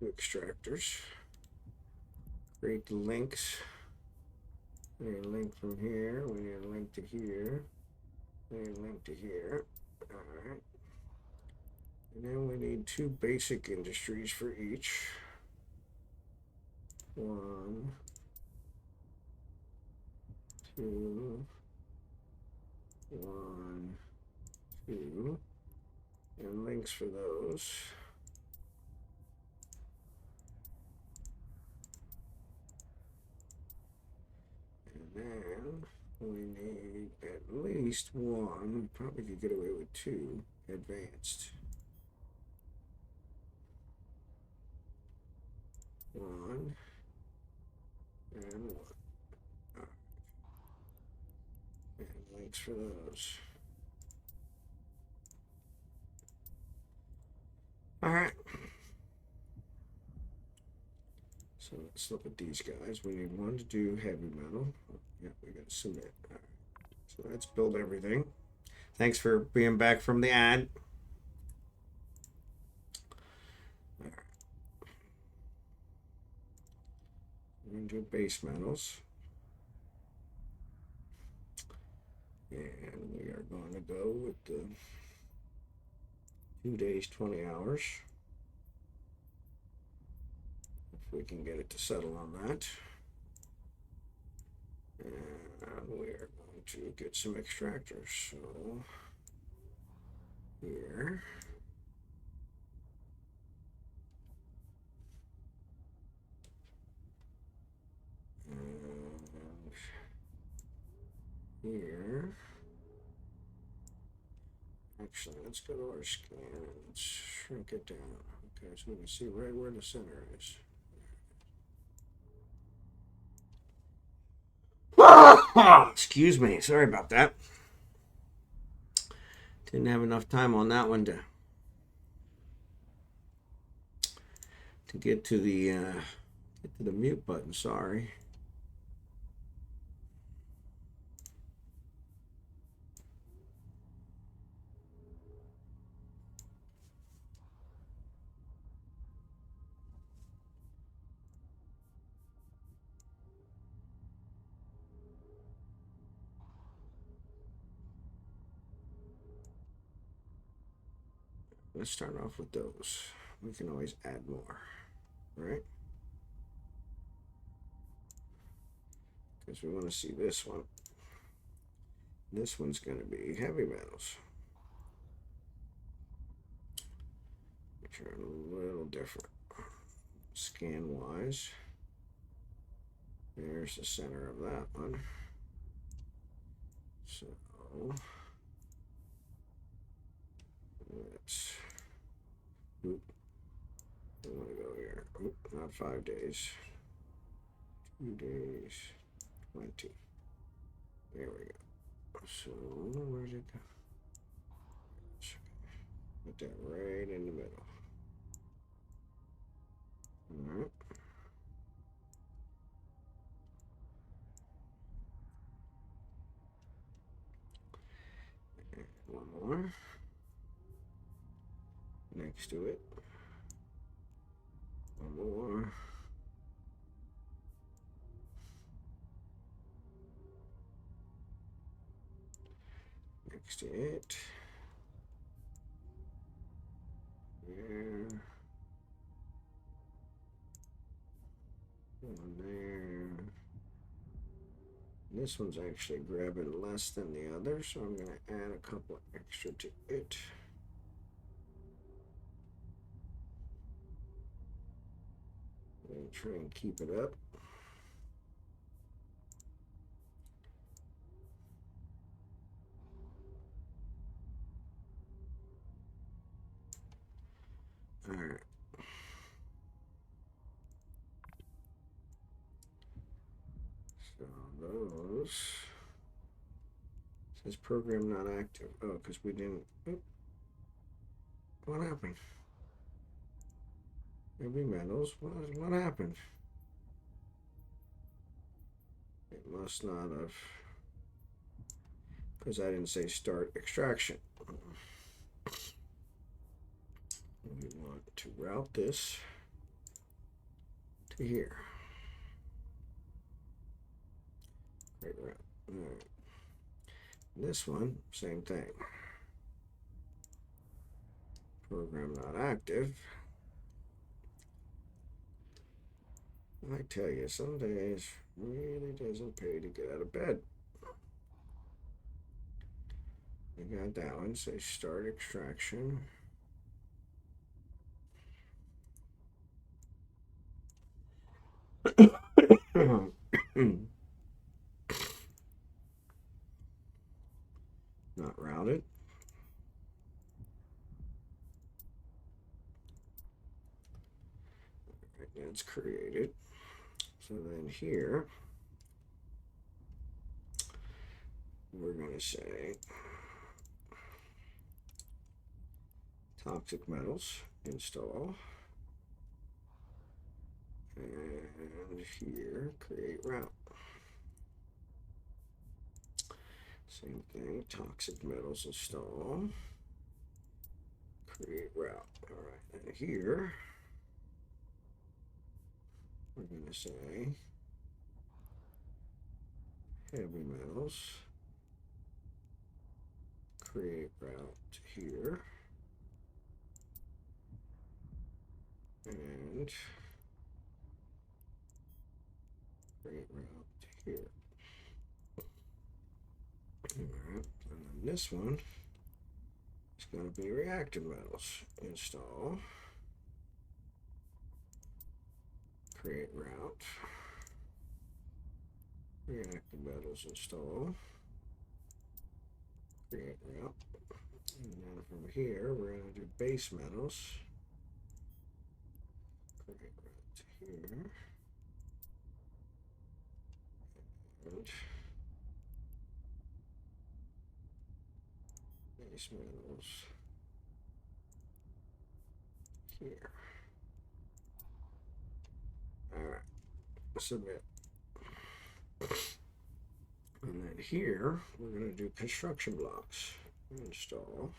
Extractors. Create the links. We need a link from here. We need a link to here. We need a link to here. Alright. And then we need 2 basic industries for each. 1, 2, 1, 2. And links for those. And then we need at least 1, we probably could get away with 2, advanced. 1 and 1. Right. And links for those. Alright. So let's look at these guys. We need 1 to do heavy metal. Oh, yeah, we got cement. All right. So let's build everything. Thanks for being back from the ad. All right. We're going to do base metals. And we are going to go with the 2 days, 20 hours. we can get it to settle on that. And we're going to get some extractors. So here. And here. Actually, let's go to our scan and let's shrink it down. Okay, so we can see right where the center is. Excuse me, sorry about that. Didn't have enough time on that one to get to the mute button. Sorry. Let's start off with those. We can always add more, right? Because we want to see this one. This one's going to be heavy metals, which are a little different. Scan wise, there's the center of that one. So let's, oop, I want to go here. Oop, not 5 days, 2 days, 20. There we go. So where'd it go? Put that right in the middle. All right. And one more next to it. One more. Next to it. There. One there. This one's actually grabbing less than the other, so I'm going to add a couple extra to it. And try and keep it up. All right. So those says program not active. Oh, because we didn't. Oh, what happened? Heavy metals. What happened? It must not have, because I didn't say start extraction. We want to route this to here. Great route. All right. This one, same thing. Program not active. I tell you, some days really doesn't pay to get out of bed. I got that one. Say start extraction. Not routed. Right, that's created. So then here, we're going to say toxic metals install. And here, create route. Same thing, toxic metals install. Create route. All right, and here, we're going to say heavy metals. Create route here. And Create route to here. Alright, and then this one is going to be reactive metals. Install. Create route. Reactive metals install. Create route. And then from here, we're going to do base metals. Create route to here. And base metals here. Alright, submit. And then here, we're going to do construction blocks. Install.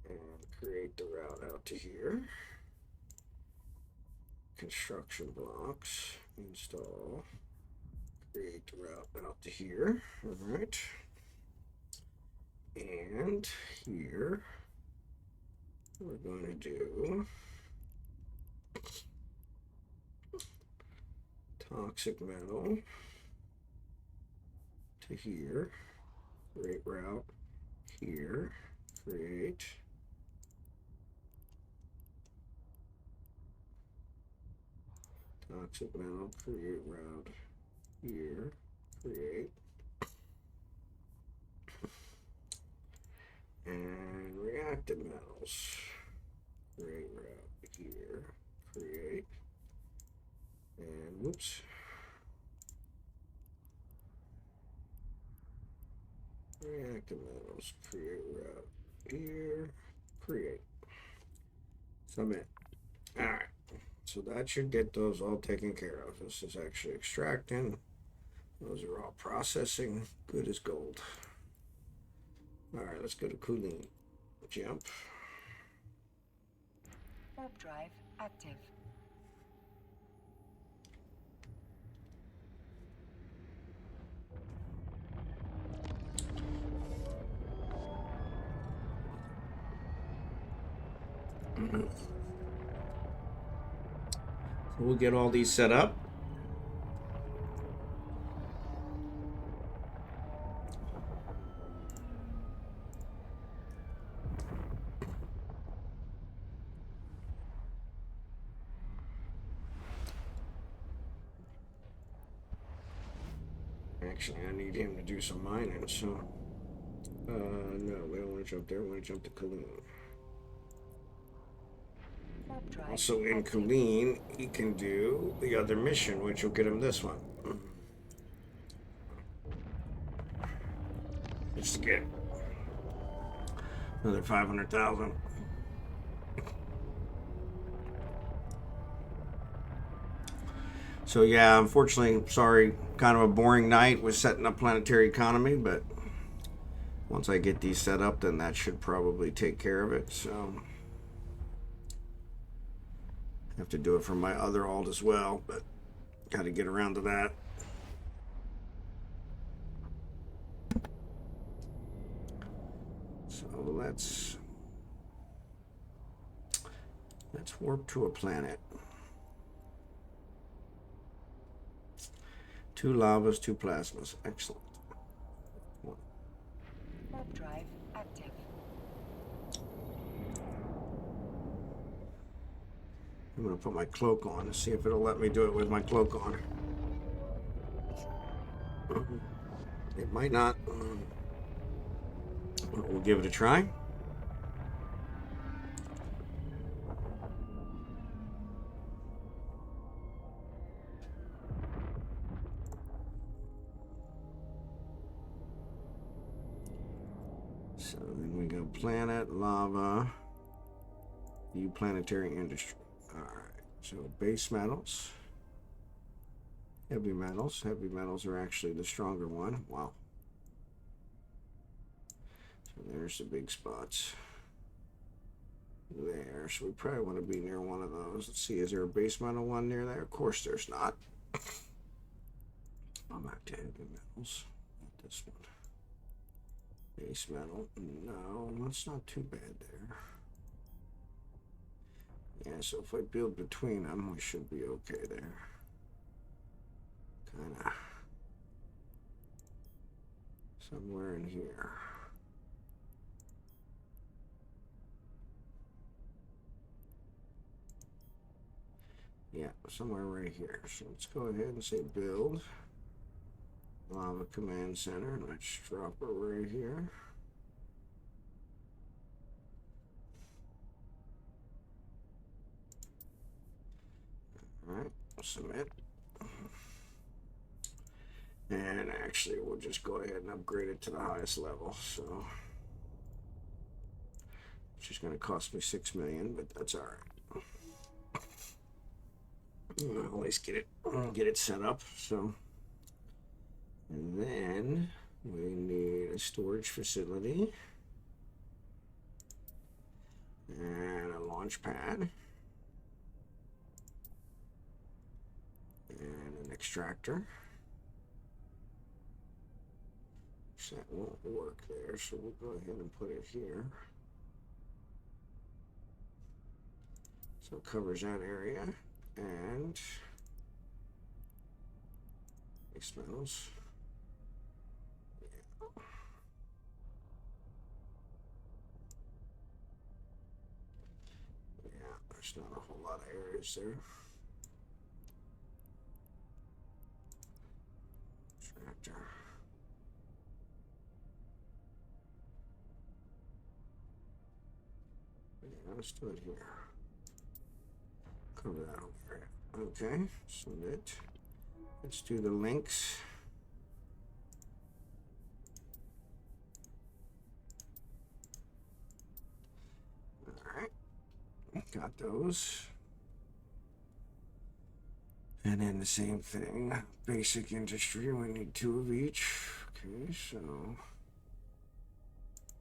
And create the route out to here. Construction blocks. Install. Create the route out to here. Alright. And here, we're going to do toxic metal to here, create route here, create toxic metal, create route here, create, and reactive metals, create route here, create, and whoops. Reactive metals, create route here, create, submit. Alright, so that should get those all taken care of. This is actually extracting. Those are all processing. Good as gold. Alright, let's go to cooling. Jump. Warp drive active. So we'll get all these set up. Actually, I need him to do some mining, so no, we don't want to jump there. We want to jump to Colleen. Also in Colleen, he can do the other mission, which will get him this one. Just to get another 500,000. So yeah, unfortunately, sorry, kind of a boring night with setting up Planetary Economy, but once I get these set up, then that should probably take care of it. So I have to do it for my other alt as well, but got to get around to that. So let's warp to a planet. 2 lavas, 2 plasmas. Excellent. Warp drive active. I'm going to put my cloak on and see if it'll let me do it with my cloak on. It might not. But we'll give it a try. So then we go planet, lava, view planetary industry. Alright, so base metals, heavy metals. Heavy metals are actually the stronger one. Wow. So there's the big spots. There, so we probably want to be near one of those. Let's see, is there a base metal one near there? Of course there's not. I'm back to heavy metals. Not this one. Base metal. No, that's not too bad there. Yeah, so if I build between them, we should be okay there. kind of somewhere in here. Yeah, somewhere right here. So let's go ahead and say build lava command center. Let's drop it right here. All right, submit. And actually, we'll just go ahead and upgrade it to the highest level. So, it's just going to cost me 6 million, but that's all right. I'll at least get it set up. So, and then we need a storage facility and a launch pad and an extractor. That won't work there, so we'll go ahead and put it here. So it covers that area. And base metals. Yeah, there's not a whole lot of areas there. Extractor. Yeah, let's do it here. Cover that over there. Okay, submit. Let's do the links. All right, got those. And then the same thing, basic industry, we need 2 of each. Okay, so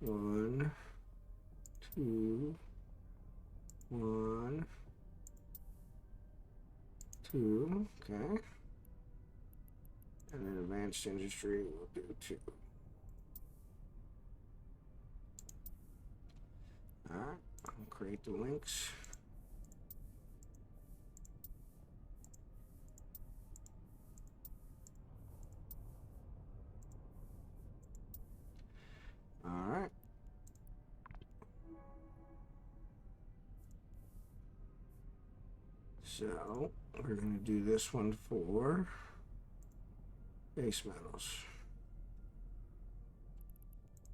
1, 2, 1, 2, okay. And then advanced industry, we'll do 2. All right, I'll create the links. All right. So we're going to do this one for base metals.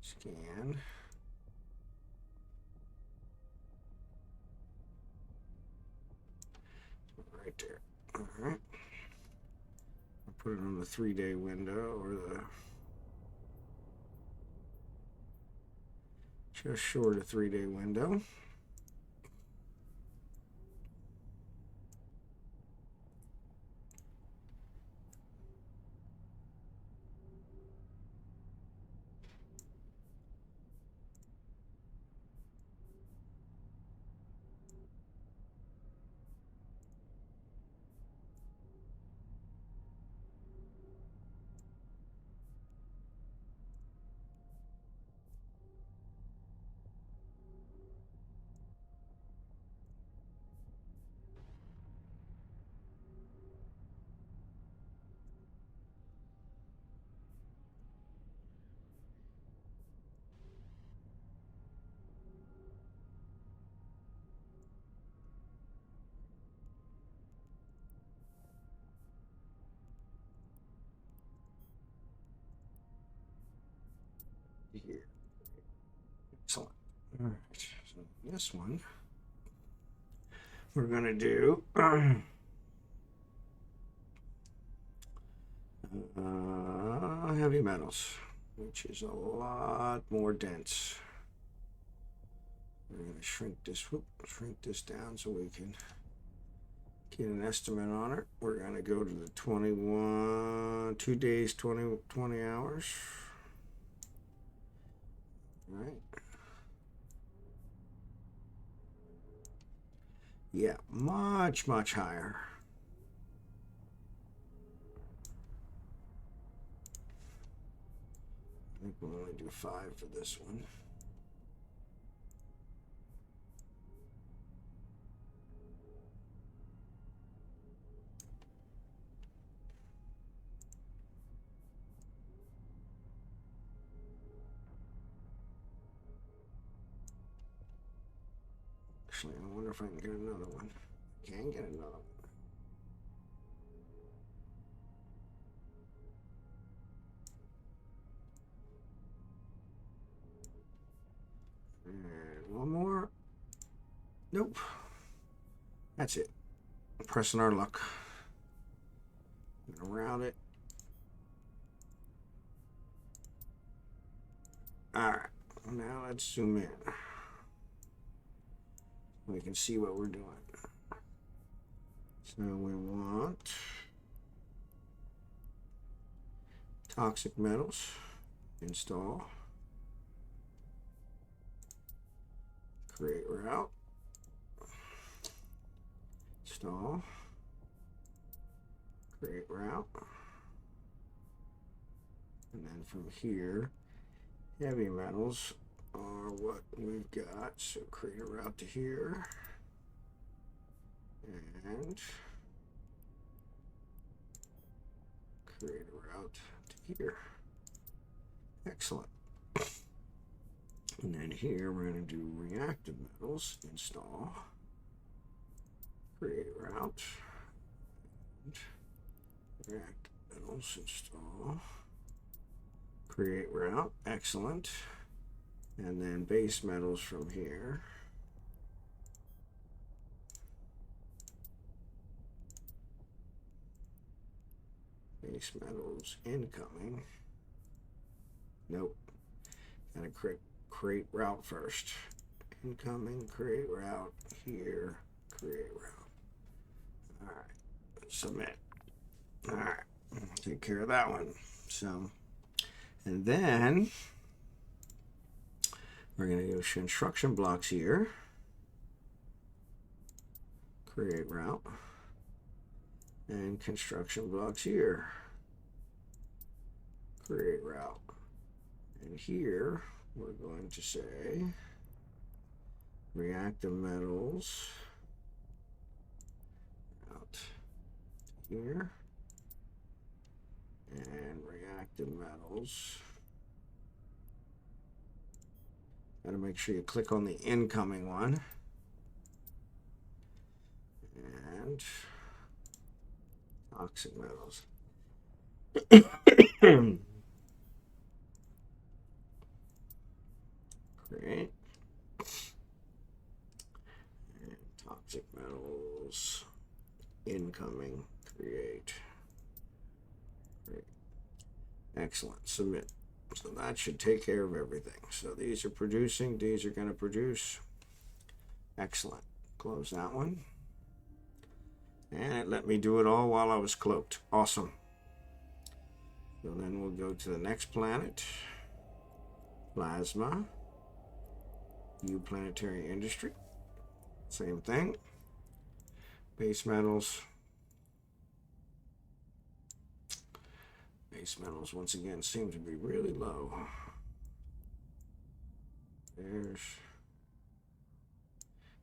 Scan. Right there. All right. I'll put it on the 3-day window or the just short of 3-day window. Here. Excellent. All right. So this one we're going to do heavy metals, which is a lot more dense. We're going to shrink this down so we can get an estimate on it. We're going to go to the 2 days, 20 hours. All right. Yeah, much higher. I think we'll only do 5 for this one. Actually, I wonder if I can get another one. Can get another one. And one more. Nope. That's it. Pressing our luck. I'm gonna round it. Alright. Now let's zoom in. We can see what we're doing. So we want toxic metals. Install. Create route. Install. Create route. And then from here, heavy metals are what we've got. So create a route to here. And create a route to here. Excellent. And then here we're going to do reactive metals. Install. Create route. And reactive metals. Install. Create route. Excellent. And then base metals from here. Base metals incoming. Nope. Gotta create route first. Incoming, create route here, create route. Alright. Submit. Alright. Take care of that one. So, and then we're going to use construction blocks here. Create route. And construction blocks here. Create route. And here we're going to say reactive metals out here. And reactive metals. Got to make sure you click on the incoming one. And toxic metals. Create. And toxic metals. Incoming. Create. Excellent. Submit. So that should take care of everything. So these are producing. These are going to produce. Excellent. Close that one. And it let me do it all while I was cloaked. Awesome. So then we'll go to the next planet. Plasma. View planetary industry. Same thing. Base metals. Base metals once again seem to be really low. There's.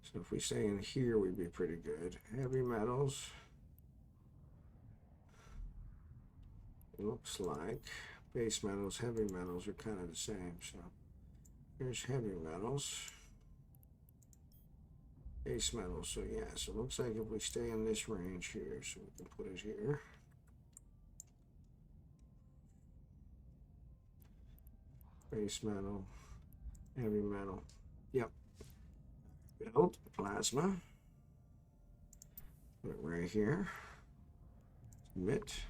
So if we stay in here, we'd be pretty good. Heavy metals. Looks like base metals, heavy metals are kind of the same. So here's heavy metals. Base metals. So yeah, so it looks like if we stay in this range here, so we can put it here. Base metal, heavy metal. Yep. Build plasma. Put it right here. Submit.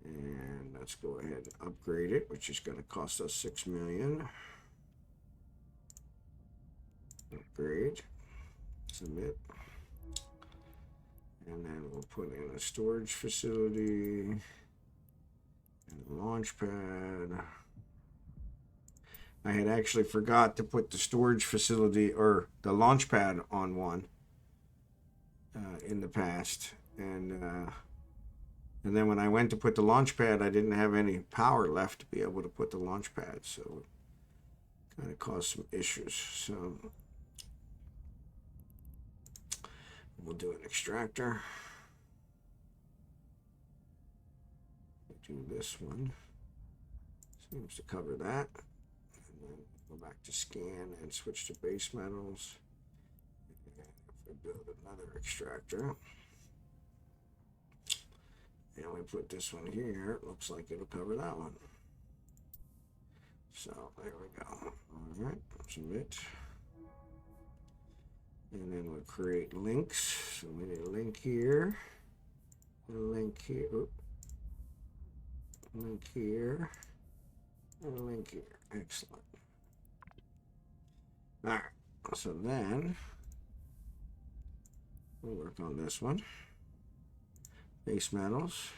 And let's go ahead and upgrade it, which is going to cost us 6 million. Upgrade. Submit. And then we'll put in a storage facility and a launch pad. I had actually forgot to put the storage facility or the launch pad on one in the past, and then when I went to put the launch pad, I didn't have any power left to be able to put the launch pad, so it kind of caused some issues. So we'll do an extractor. Do this one. Seems to cover that. Go back to scan and switch to base metals. we build another extractor. And we put this one here. It looks like it'll cover that one. So there we go. All right, submit. And then we'll create links. So we need a link here, a link here, a link here, and a link here. Excellent. All right, so then we'll work on this one. Base metals.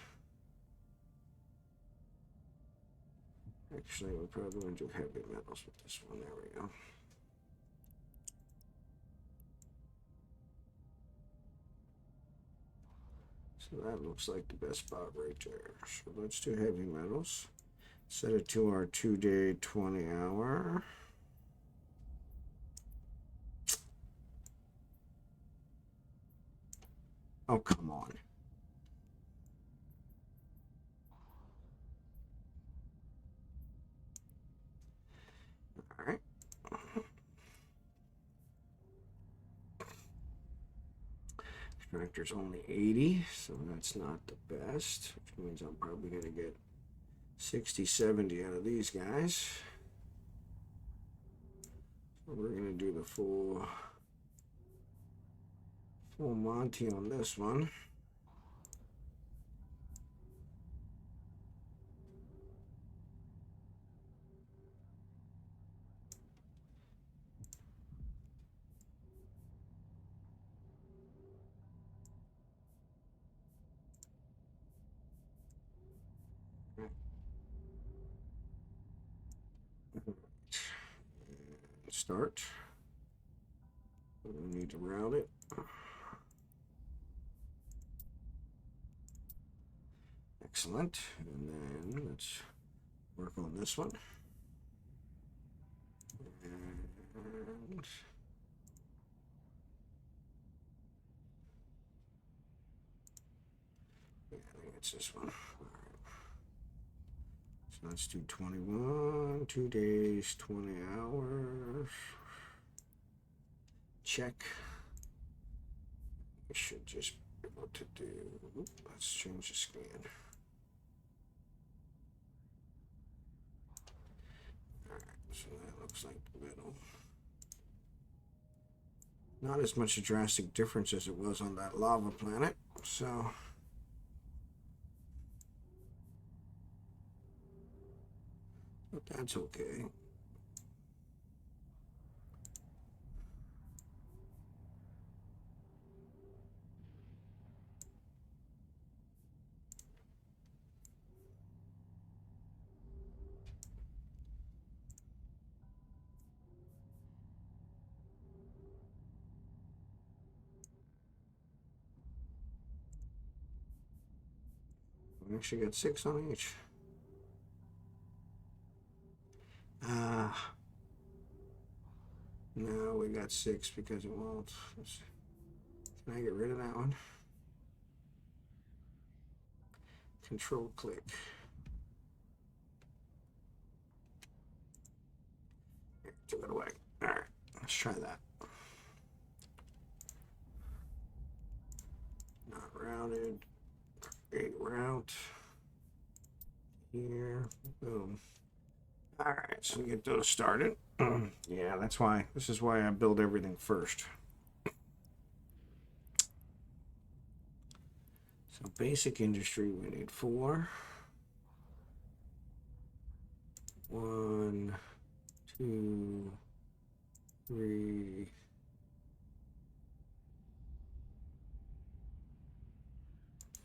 Actually, we're probably going to do heavy metals with this one. There we go. So that looks like the best spot right there. So let's do heavy metals. Set it to our 2-day, 20-hour. Oh, come on. All right. Extractor's only 80, so that's not the best, which means I'm probably going to get 60, 70 out of these guys. So we're going to do the full Monty on this one. Start. We need to route it. Excellent. And then let's work on this one. And yeah, I think it's this one. All right. So let's do 21, 2 days, 20 hours. Check. We should just be able to do, let's change the scan. Alright, so that looks like the middle. Not as much a drastic difference as it was on that lava planet, so. But that's okay. We actually got 6 on each. No, we got 6 because it won't. Can I get rid of that one? Control click. Here, took it away. All right, let's try that. Not routed. Create route. Here. Boom. All right, so we get those started. Yeah, that's why. This is why I build everything first. So basic industry, we need 4. 1, 2, 3,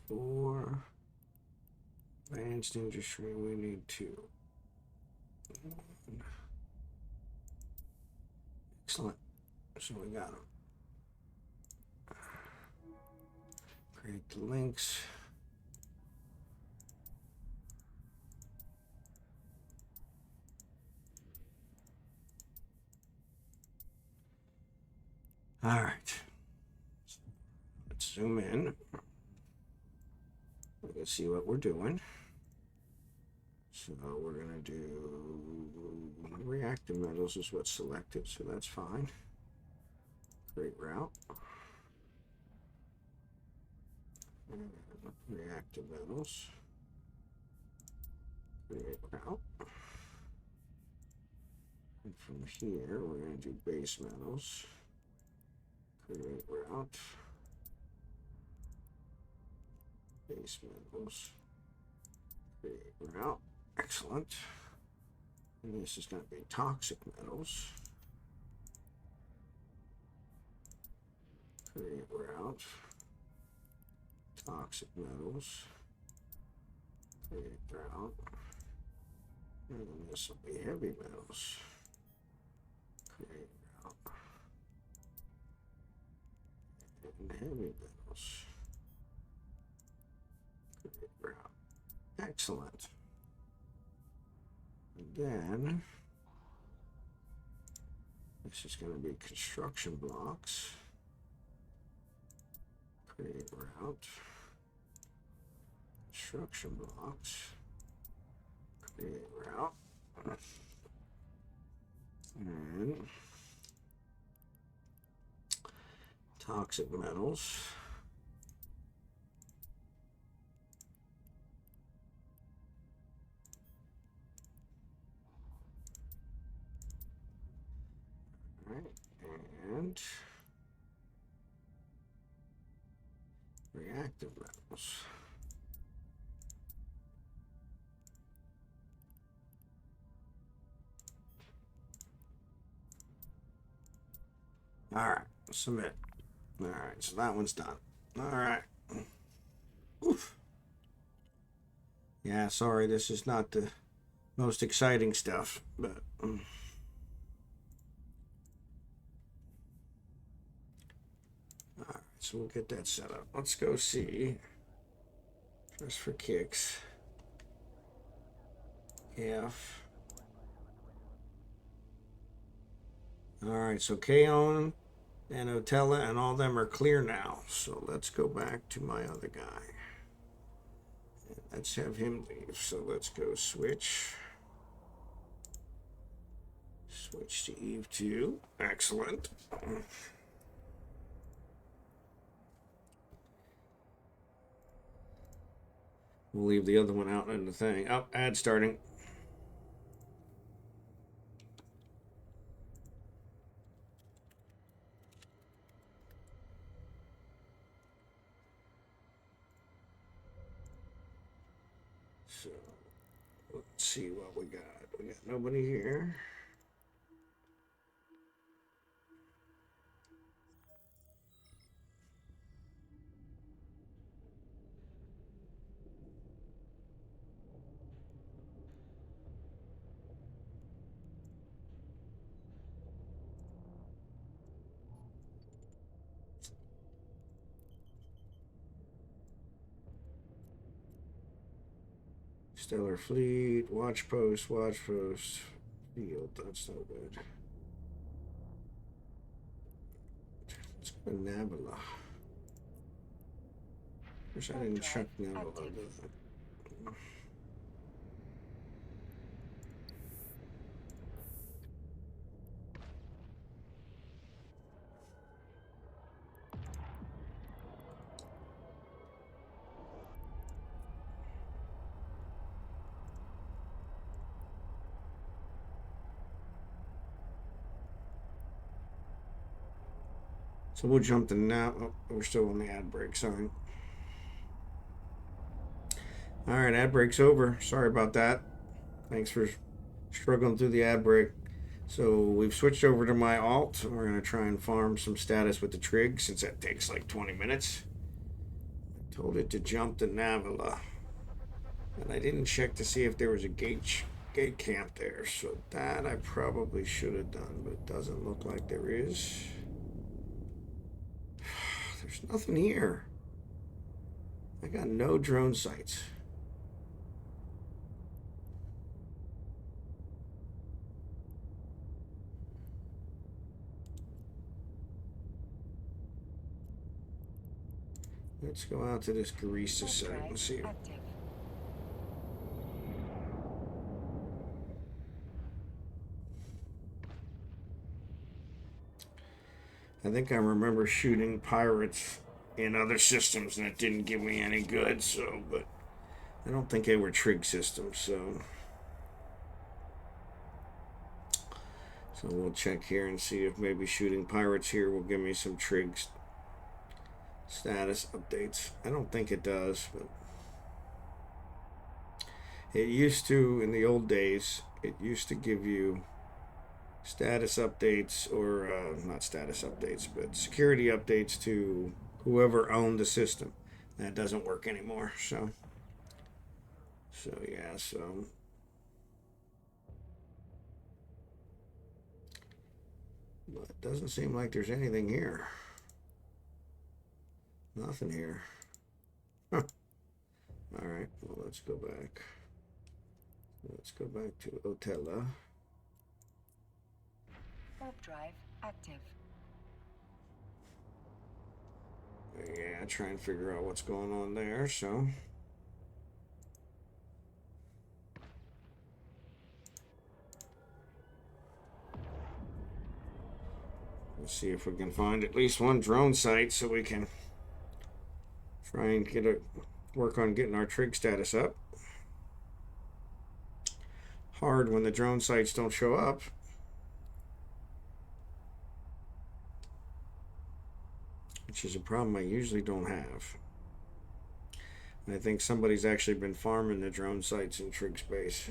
4. Advanced industry, we need 2. Excellent. So we got them. Create the links. All right. Let's zoom in. Let's see what we're doing. So we're going to do reactive metals is what's selected, so that's fine. Create route. Reactive metals. Create route. And from here, we're going to do base metals. Create route. Base metals. Create route. Excellent. And this is going to be toxic metals. Create route. Toxic metals. Create route. And then this will be heavy metals. Create route. And heavy metals. Create route. Excellent. And then this is going to be construction blocks. Create route. Construction blocks. Create route. And toxic metals. All right, and reactive metals. All right, submit. All right, so that one's done. All right. Oof. Yeah, sorry, this is not the most exciting stuff, but all right, so we'll get that set up. Let's go see, just for kicks, if. All right, so Kaon and Otella and all them are clear now. So let's go back to my other guy. Let's have him leave. So let's go switch. Switch to Eve 2. Excellent. We'll leave the other one out in the thing. Oh, ad starting. So let's see what we got. We got nobody here. Stellar Fleet, watch post, field. That's no good. Let's go to Nabila. Wish I didn't check Nabila. So we'll jump to now. Oh, we're still on the ad break. Sorry. All right, ad break's over. Sorry about that. Thanks for struggling through the ad break. So we've switched over to my alt. We're going to try and farm some status with the Trig since that takes like 20 minutes. I told it to jump to Navila. And I didn't check to see if there was a gate camp there. So that I probably should have done, but it doesn't look like there is. There's nothing here. I got no drone sites. Let's go out to this Garissa site and see. I think I remember shooting pirates in other systems and it didn't give me any good, so, but I don't think they were Trig systems, so we'll check here and see if maybe shooting pirates here will give me some Trig status updates. I don't think it does, but it used to, in the old days, it used to give you status updates, or not status updates, but security updates to whoever owned the system. That doesn't work anymore, so yeah, so but it doesn't seem like there's anything here. Nothing here. Huh. All right, well, let's go back. Let's go back to Otella. Warp drive active. Yeah, try and figure out what's going on there, so. Let's see if we can find at least one drone site so we can try and work on getting our Trig status up. Hard when the drone sites don't show up. Which is a problem I usually don't have. And I think somebody's actually been farming the drone sites in Trig space.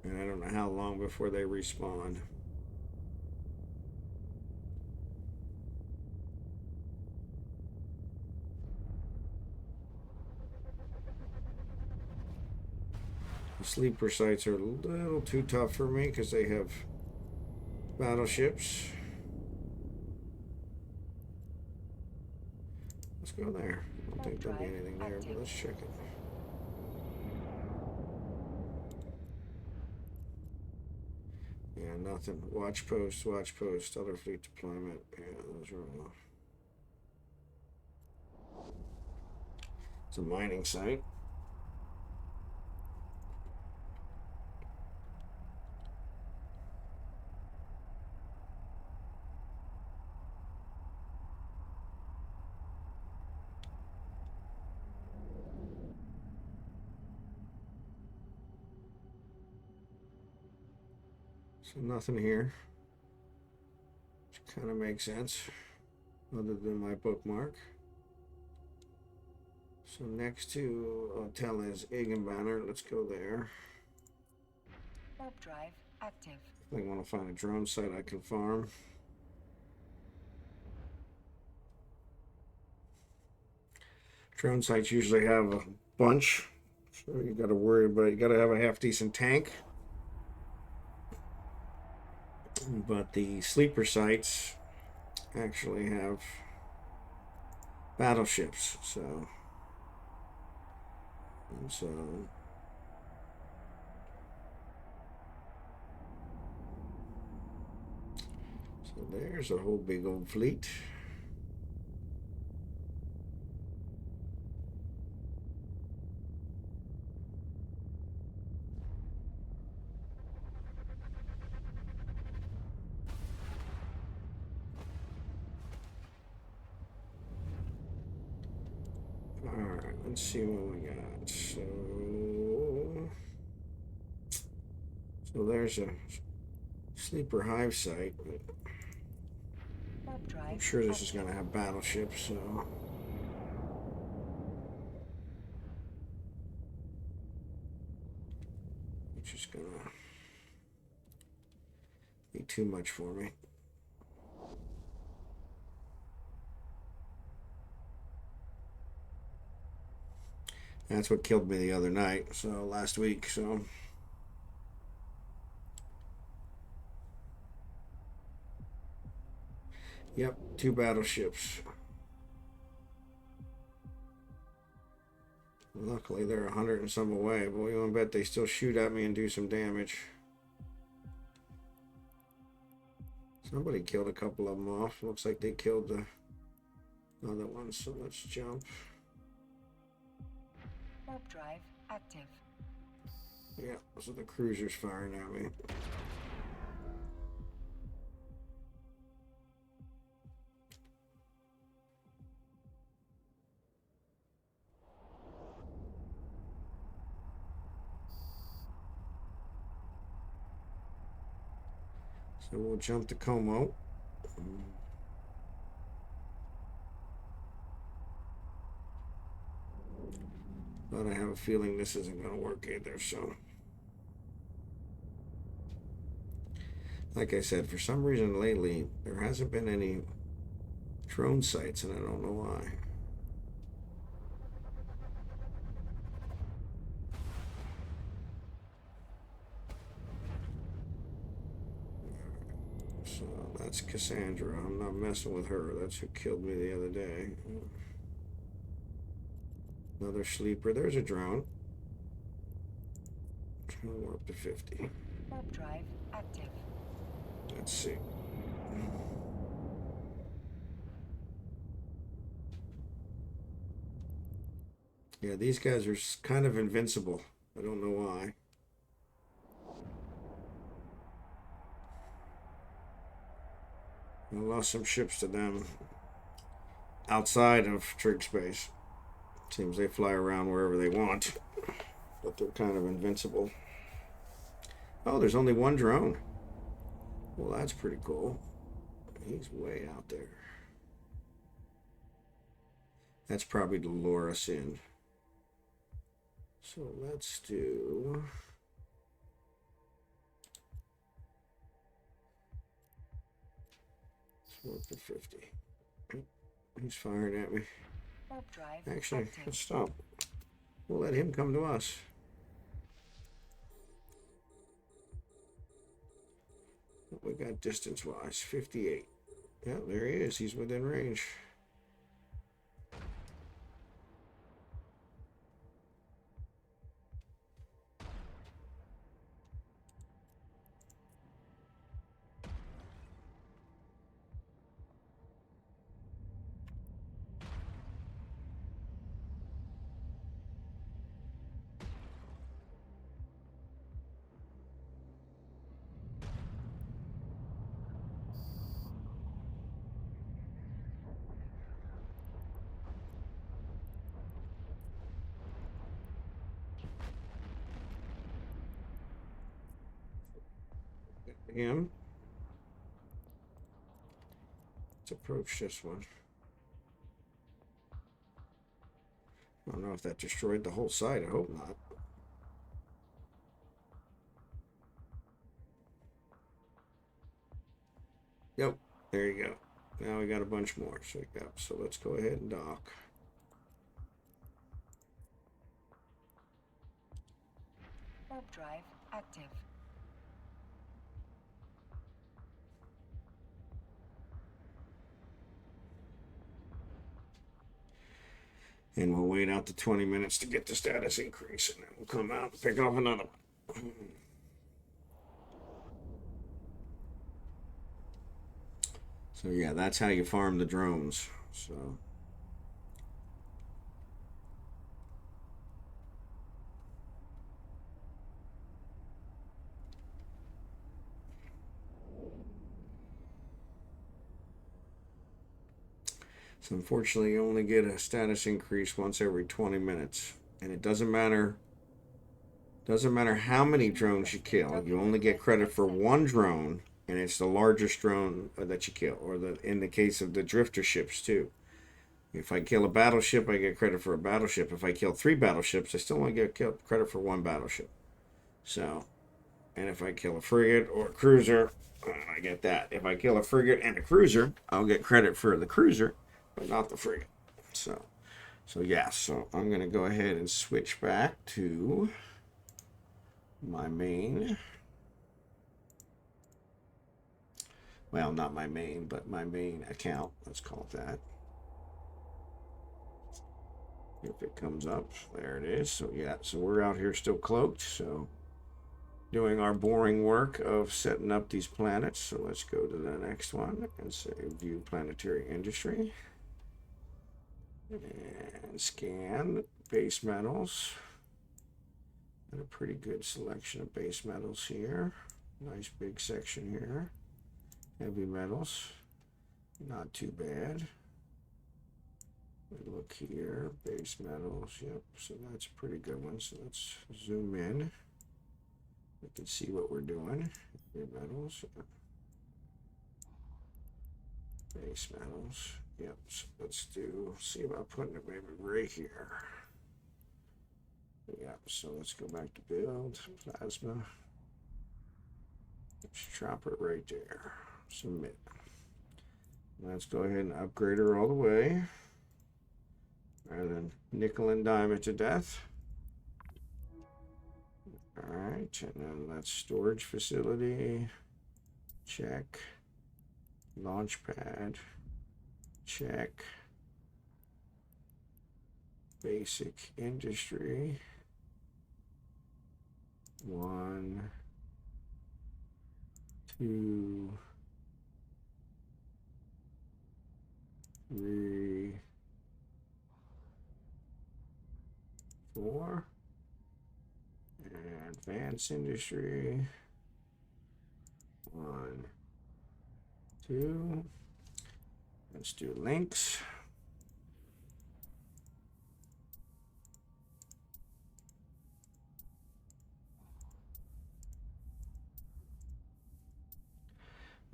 And I don't know how long before they respawn. The sleeper sites are a little too tough for me because they have battleships. Let's go there. I don't think there'll be anything there, but let's check it. Yeah, nothing. Watch post, other fleet deployment. Yeah, those are all. It's a mining site. So nothing here, which kind of makes sense, other than my bookmark. So next to Hotel is Egebanner. Let's go there. Warp drive active. I want to find a drone site I can farm. Drone sites usually have a bunch, so you got to worry about it. You got to have a half decent tank. But the sleeper sites actually have battleships, so there's a whole big old fleet. Alright, let's see what we got. So there's a sleeper hive site, but I'm sure this is going to have battleships, so it's just going to be too much for me. That's what killed me the other night, so last week, so. Yep, 2 battleships. Luckily, they're 100 and some away, but we want to bet they still shoot at me and do some damage. Somebody killed a couple of them off. Looks like they killed the other one, so let's jump. Warp drive active. Yeah, so the cruiser's firing at me. So we'll jump to Como. But I have a feeling this isn't going to work either, so. Like I said, for some reason lately, there hasn't been any drone sites, and I don't know why. So that's Cassandra. I'm not messing with her. That's who killed me the other day. Another sleeper. There's a drone. We're up to 50. Warp drive active. Let's see. Yeah, these guys are kind of invincible. I don't know why. I lost some ships to them outside of Trig space. Seems they fly around wherever they want, but they're kind of invincible. Oh, there's only one drone. Well, that's pretty cool. He's way out there. That's probably to lure us in. So let's do... Let's work to 50. He's firing at me. Warp drive Actually, active. let's stop. We'll let him come to us. What we got distance-wise? 58. Yeah, there he is. He's within range. Him. Let's approach this one. I don't know if that destroyed the whole site. I hope not. Yep, there you go. Now we got a bunch more. So let's go ahead and dock. Warp drive active. And we'll wait out the 20 minutes to get the status increase, and then we'll come out and pick off another one. So yeah, that's how you farm the drones. So unfortunately, you only get a status increase once every 20 minutes, and it doesn't matter how many drones you kill. You only get credit for one drone, and it's the largest drone that you kill, or in the case of the drifter ships too. If I kill a battleship, I get credit for a battleship. If I kill 3 battleships, I still only get credit for 1 battleship. So, and if I kill a frigate or a cruiser, I get that. If I kill a frigate and a cruiser, I'll get credit for the cruiser, but not the frigate. So yeah, so I'm going to go ahead and switch back to my main. Well, not my main, but my main account. Let's call it that. If it comes up, there it is. So yeah, so we're out here still cloaked. So doing our boring work of setting up these planets. So let's go to the next one and say view planetary industry. And scan base metals. And a pretty good selection of base metals here. Nice big section here. Heavy metals. Not too bad. We look here. Base metals. Yep. So that's a pretty good one. So let's zoom in. We can see what we're doing. Heavy metals. Base metals. Yep, so let's see about putting it maybe right here. Yep, so let's go back to build, plasma. Let's drop it right there. Submit. Let's go ahead and upgrade her all the way. Rather than nickel and dime it to death. Alright, and then let's storage facility. Check. Launch pad. Check. Basic industry. 1, 2, 3, 4. And advanced industry. 1, 2. Let's do links.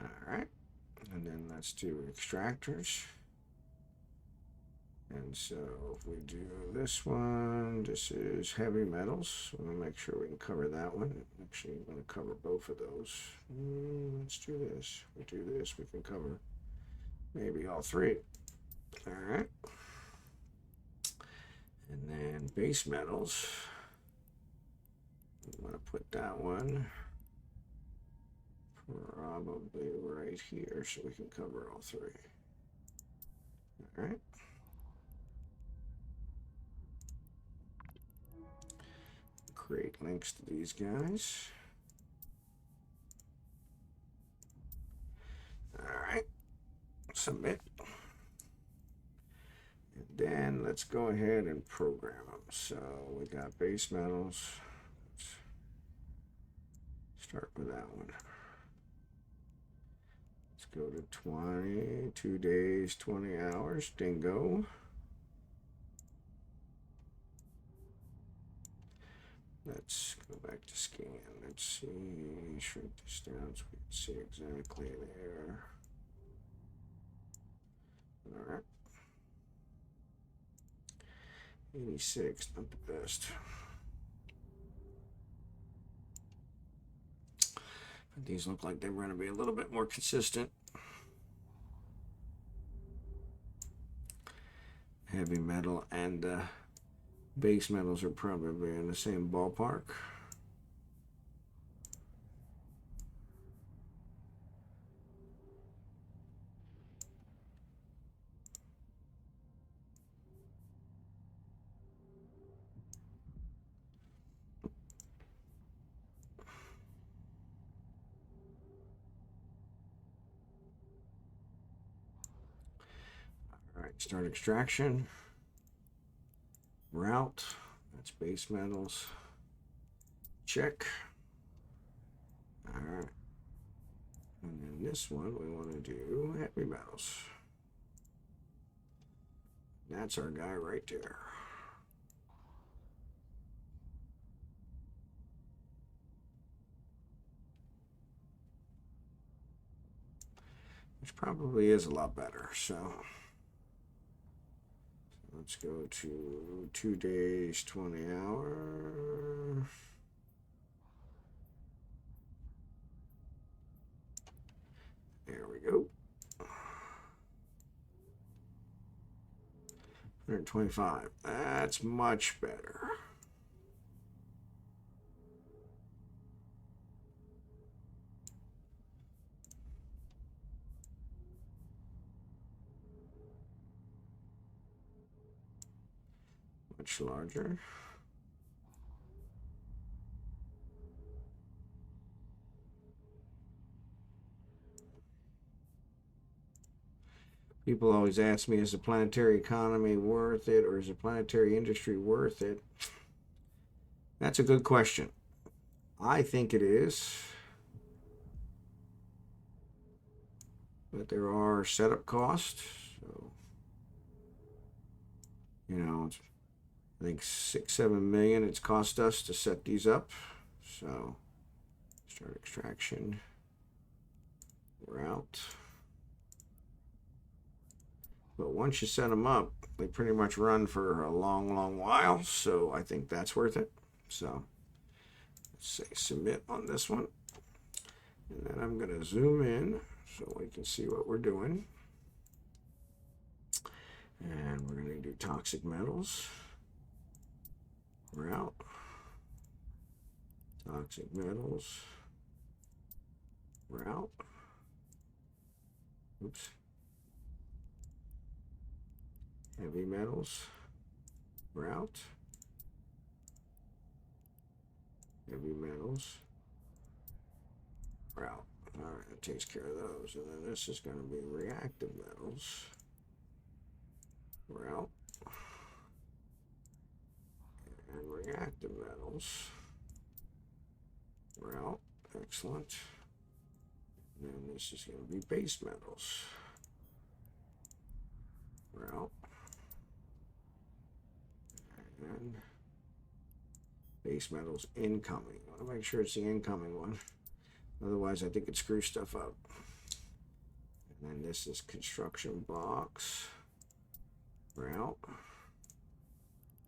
All right, and then let's do extractors. And so if we do this one, this is heavy metals. So we'll make sure we can cover that one. Actually, I'm going to cover both of those. Let's do this. We do this, we can cover maybe all three. All right. And then base metals. I'm going to put that one probably right here so we can cover all three. All right. Create links to these guys. All right. Submit. And then let's go ahead and program them. So we got base metals. Let's start with that one. Let's go to 20, 2 days, 20 hours. Dingo. Let's go back to scan. Let's see, shrink this down so we can see exactly there. All right. 86, not the best. But these look like they're going to be a little bit more consistent. Heavy metal and base metals are probably in the same ballpark. All right, start extraction. Route. That's base metals. Check. All right. And then this one we want to do heavy metals. That's our guy right there. Which probably is a lot better. So let's go to 2 days, 20 hours. There we go. 125. That's much better. Much larger. People always ask me, is the planetary economy worth it, or is the planetary industry worth it? That's a good question. I think it is. But there are setup costs. So, you know, I think 6-7 million it's cost us to set these up. So, start extraction. Route. But once you set them up, they pretty much run for a long, long while. So I think that's worth it. So let's say submit on this one. And then I'm going to zoom in so we can see what we're doing. And we're going to do toxic metals. We're out. Toxic metals. We're out. Oops. Heavy metals. We're out. Heavy metals. We're out. All right, that takes care of those. And then this is going to be reactive metals. We're out. And reactive metals. We're out. Excellent. And then this is going to be base metals. We're out. And base metals incoming. I want to make sure it's the incoming one. Otherwise, I think it screws stuff up. And then this is construction blocks. We're out.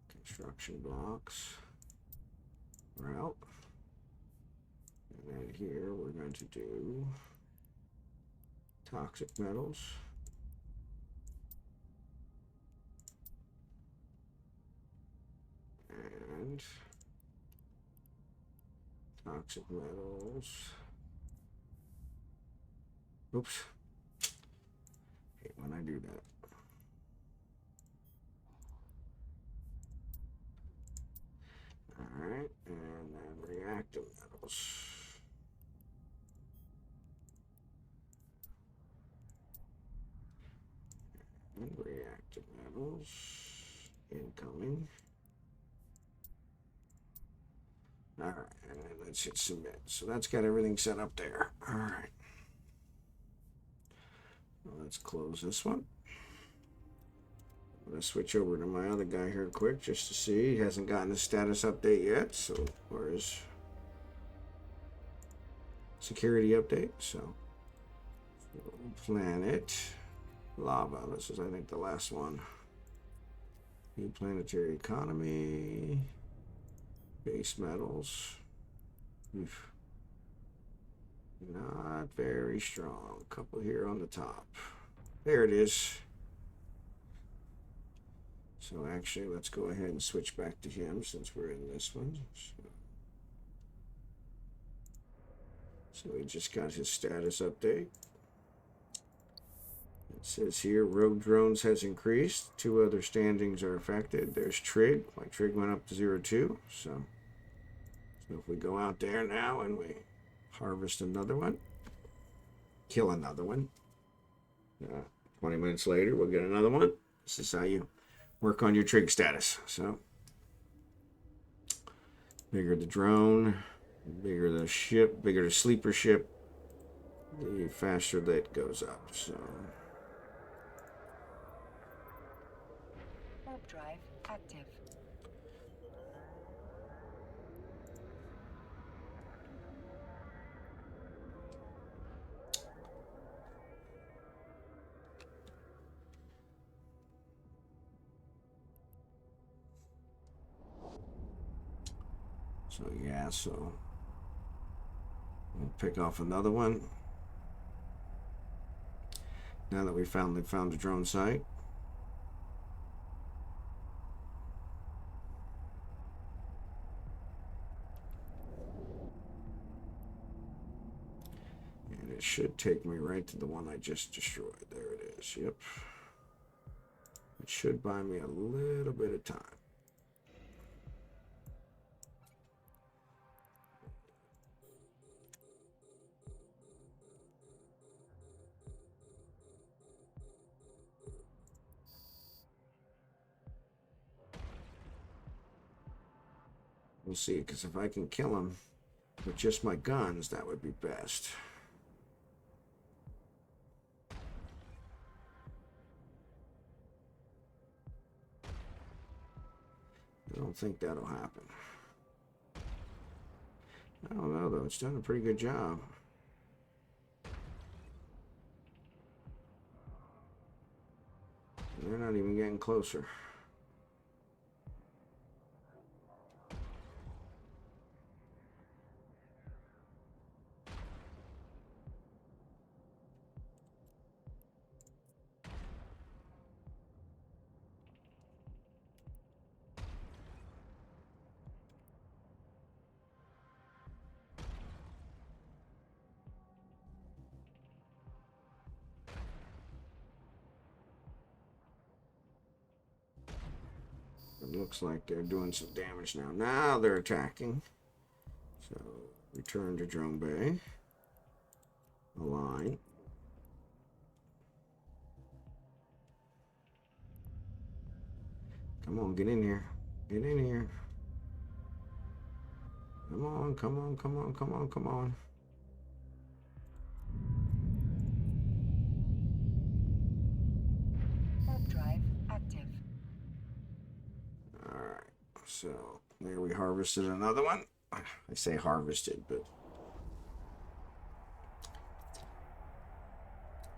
Construction blocks. We're out. And then here we're going to do toxic metals. And toxic metals. Oops. Hate when I do that. Alright, and then reactive metals. And reactive metals. Incoming. Alright, and then let's hit submit. So that's got everything set up there. Alright. Well, let's close this one. I'm going to switch over to my other guy here quick just to see. He hasn't gotten a status update yet. So, where is security update? So planet lava. This is, I think, the last one. New planetary economy. Base metals. Oof. Not very strong. A couple here on the top. There it is. So actually, let's go ahead and switch back to him since we're in this one. So he just got his status update. It says here, rogue drones has increased. 2 other standings are affected. There's Trig. My Trig went up to 0.2. So if we go out there now and we harvest another one, kill another one, 20 minutes later, we'll get another one. This is how you work on your Trig status. So bigger the drone, bigger the ship, bigger the sleeper ship, the faster that goes up. So Warp drive active. So yeah, so we'll pick off another one. Now that we found the drone site. And it should take me right to the one I just destroyed. There it is. Yep. It should buy me a little bit of time. We'll see, because if I can kill him with just my guns, that would be best. I don't think that'll happen. I don't know, though. It's done a pretty good job. They're not even getting closer. It looks like they're doing some damage now. Now they're attacking. So, return to drone bay. Align. Come on, get in here. Get in here. Come on, come on, come on, come on, come on. Warp drive active. Alright, so there we harvested another one. I say harvested, but...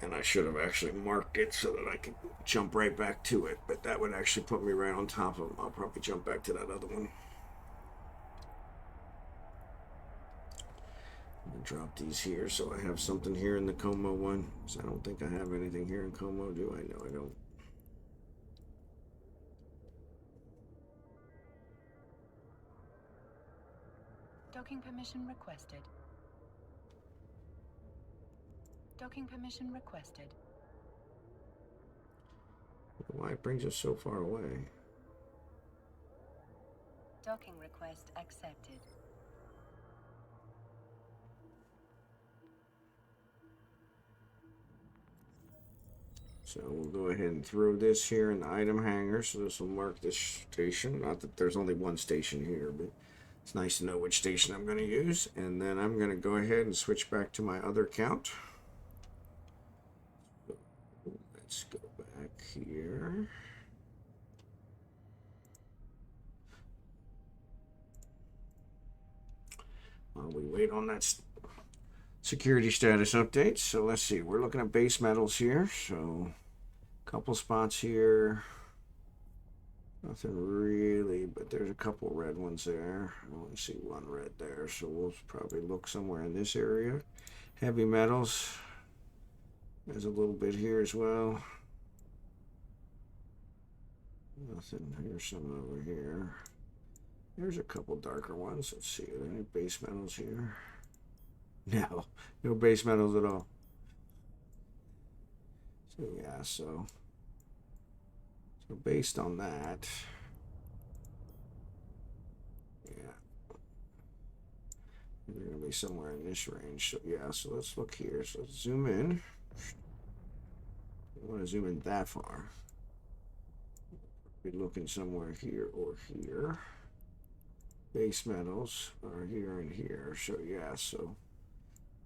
And I should have actually marked it so that I could jump right back to it, but that would actually put me right on top of them. I'll probably jump back to that other one. I'm gonna drop these here so I have something here in the Como one. Because I don't think I have anything here in Como, do I? No, I don't. Docking permission requested. Docking permission requested. Why it brings us so far away? Docking request accepted. So we'll go ahead and throw this here in the item hanger. So this will mark this station. Not that there's only one station here, but it's nice to know which station I'm going to use. And then I'm going to go ahead and switch back to my other count. So let's go back here. While we wait on that security status update. So let's see, we're looking at base metals here. So a couple spots here. Nothing really, but there's a couple red ones there. I only see one red there, so we'll probably look somewhere in this area. Heavy metals. There's a little bit here as well. Nothing. Here's some over here. There's a couple darker ones. Let's see. Are there any base metals here? No. No base metals at all. So yeah, so based on that, yeah, they're going to be somewhere in this range. So yeah, so let's look here. So let's zoom in. I want to zoom in that far. Be looking somewhere here or here. Base metals are here and here. So yeah, so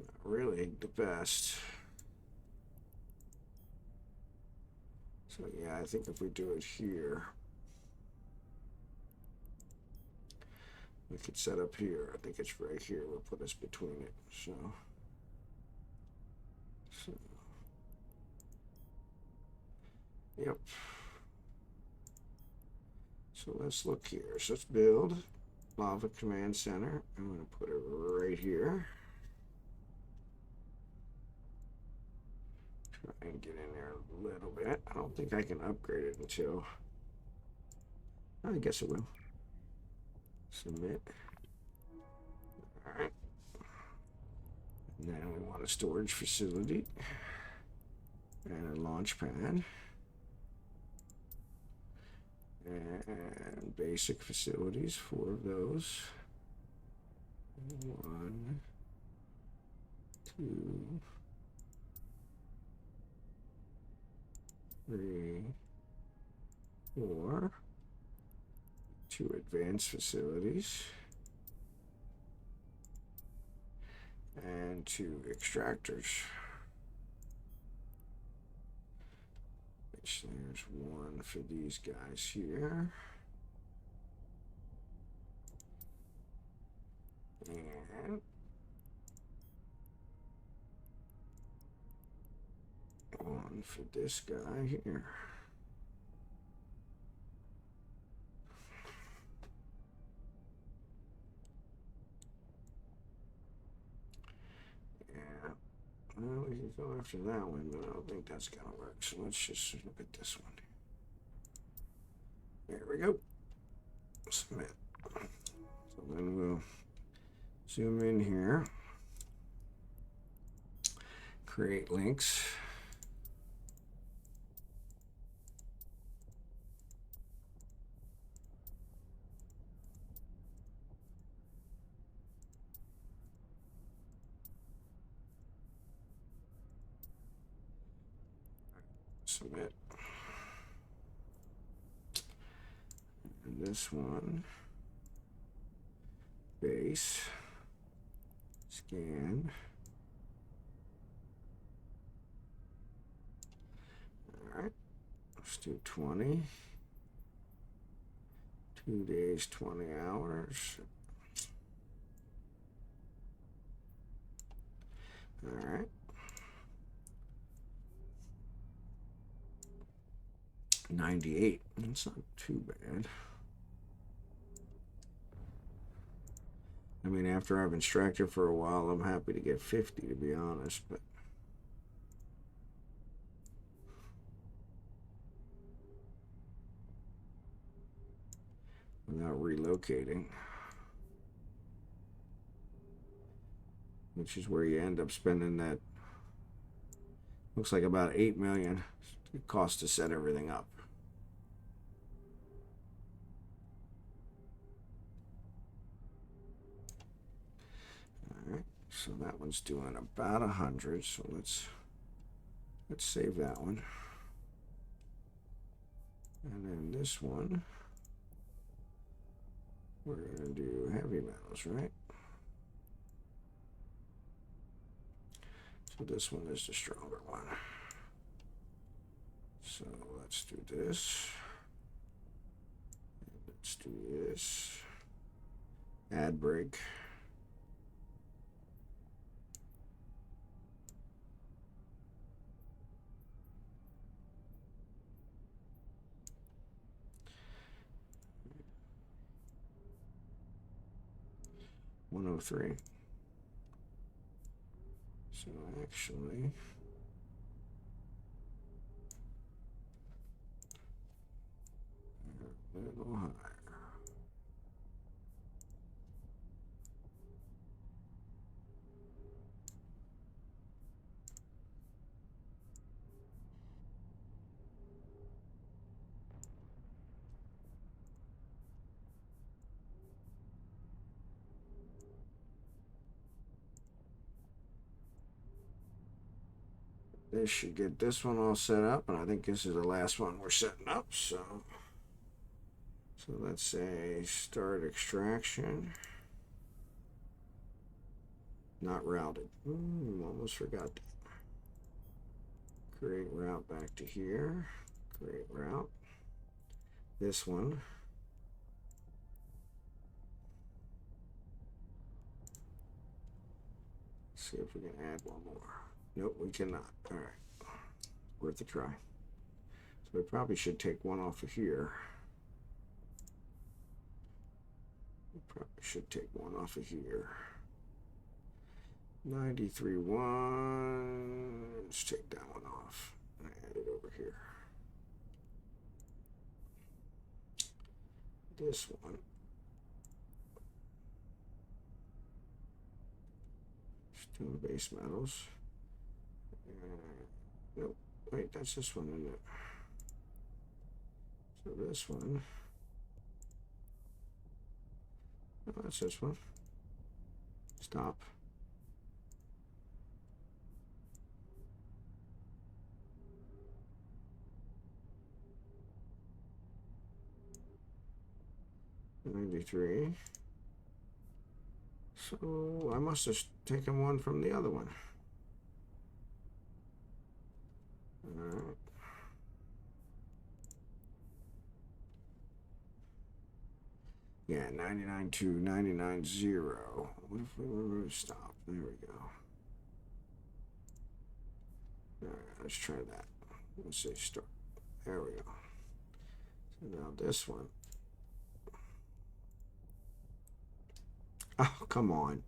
not really the best. So yeah, I think if we do it here, we could set up here. I think it's right here. We'll put us between it. So yep. So let's look here. So let's build Lava Command Center. I'm going to put it right here. Try and get in there a little bit. I don't think I can upgrade it until... I guess it will. Submit. Alright. Now we want a storage facility. And a launch pad. And basic facilities, 4 of those. 1, 2, 3, 4. 2 advanced facilities. And 2 extractors. Which there's 1 for these guys here. And 1 for this guy here. go after that one, but I don't think that's gonna work. So let's just look at this one. There we go. Submit. So then we'll zoom in here. Create links. Submit. And this one, base, scan. All right, let's do 20. 2 days, 20 hours. All right. 98. That's not too bad. I mean, after I've extracted for a while, I'm happy to get 50, to be honest, but without relocating, which is where you end up spending that. Looks like about 8 million it costs to set everything up. All right, so that one's doing about 100. So let's save that one. And then this one, we're gonna do heavy metals, right? So this one is the stronger one. So let's do this. Let's do this. Add break. $103. So actually, a little higher. This should get this one all set up, and I think this is the last one we're setting up. So let's say start extraction. Not routed. Almost forgot that. Create route back to here. Create route. This one. Let's see if we can add one more. Nope, we cannot. All right, worth a try. So we probably should take one off of here. We probably should take one off of here. 93.1. Let's take that one off and add it over here. This one. Just doing base metals. Nope, wait, that's this one, isn't it? So this one. No, that's this one. Stop. $93. So I must have taken one from the other one. All right. Yeah, 99.2, 99.0. What if we remove stop? There we go. All right, let's try that. Let's say start. There we go. So now this one. Oh, come on.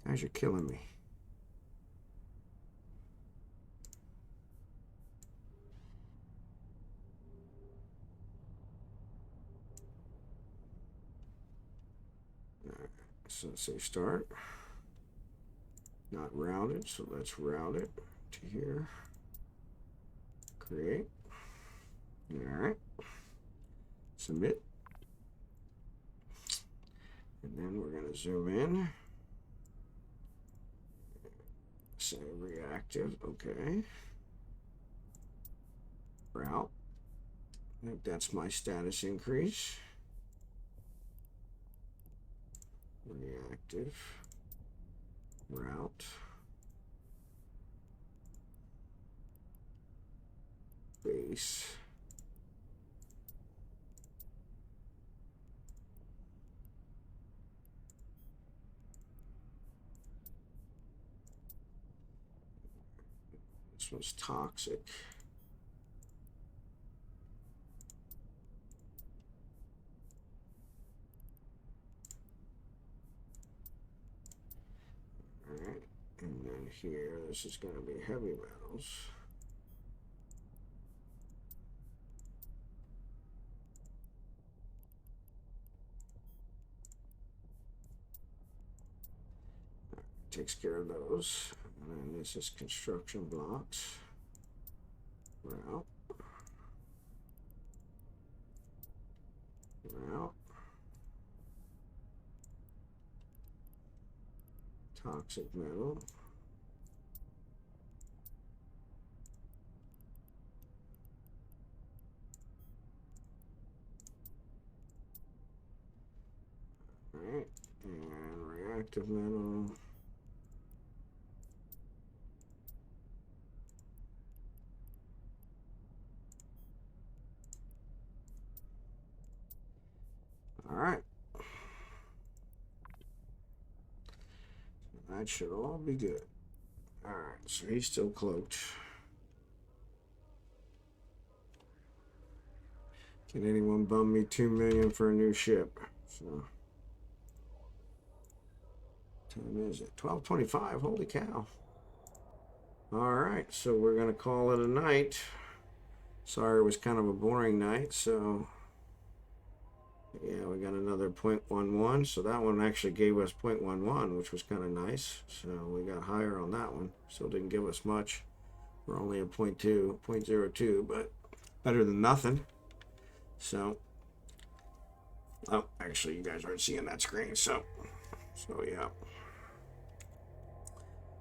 Guys, you're killing me. So let's say start. Not routed, so let's route it to here. Create. Alright. Submit. And then we're going to zoom in. Say reactive. Okay. Route. I think that's my status increase. Reactive. Route. Base. This one's toxic. Alright, and then here, this is going to be heavy metals. Takes care of those. And then this is construction blocks. Route. Route. Toxic metal. Alright, and reactive metal. Alright. That should all be good. Alright, so he's still cloaked. Can anyone bum me $2 million for a new ship? So, time is it? 12:25. Holy cow! All right, so we're gonna call it a night. Sorry, it was kind of a boring night. So, yeah, we got another 0.11. So that one actually gave us 0.11, which was kind of nice. So we got higher on that one. Still didn't give us much. We're only at 0.02, but better than nothing. So, oh, actually, you guys aren't seeing that screen. So yeah.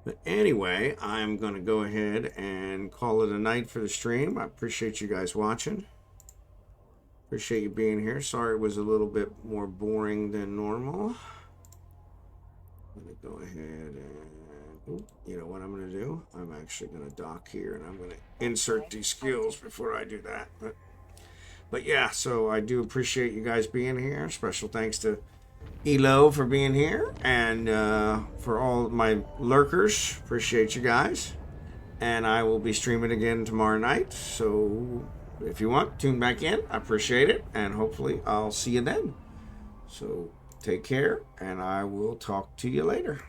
But anyway, I'm going to go ahead and call it a night for the stream. I appreciate you guys watching. Appreciate you being here. Sorry it was a little bit more boring than normal. I'm going to go ahead and, you know what I'm going to do? I'm actually going to dock here and I'm going to insert these skills before I do that. But yeah, so I do appreciate you guys being here. Special thanks to Elo for being here, and for all my lurkers, appreciate you guys. And I will be streaming again tomorrow night, so if you want, tune back in. I appreciate it, and hopefully I'll see you then. So take care, and I will talk to you later.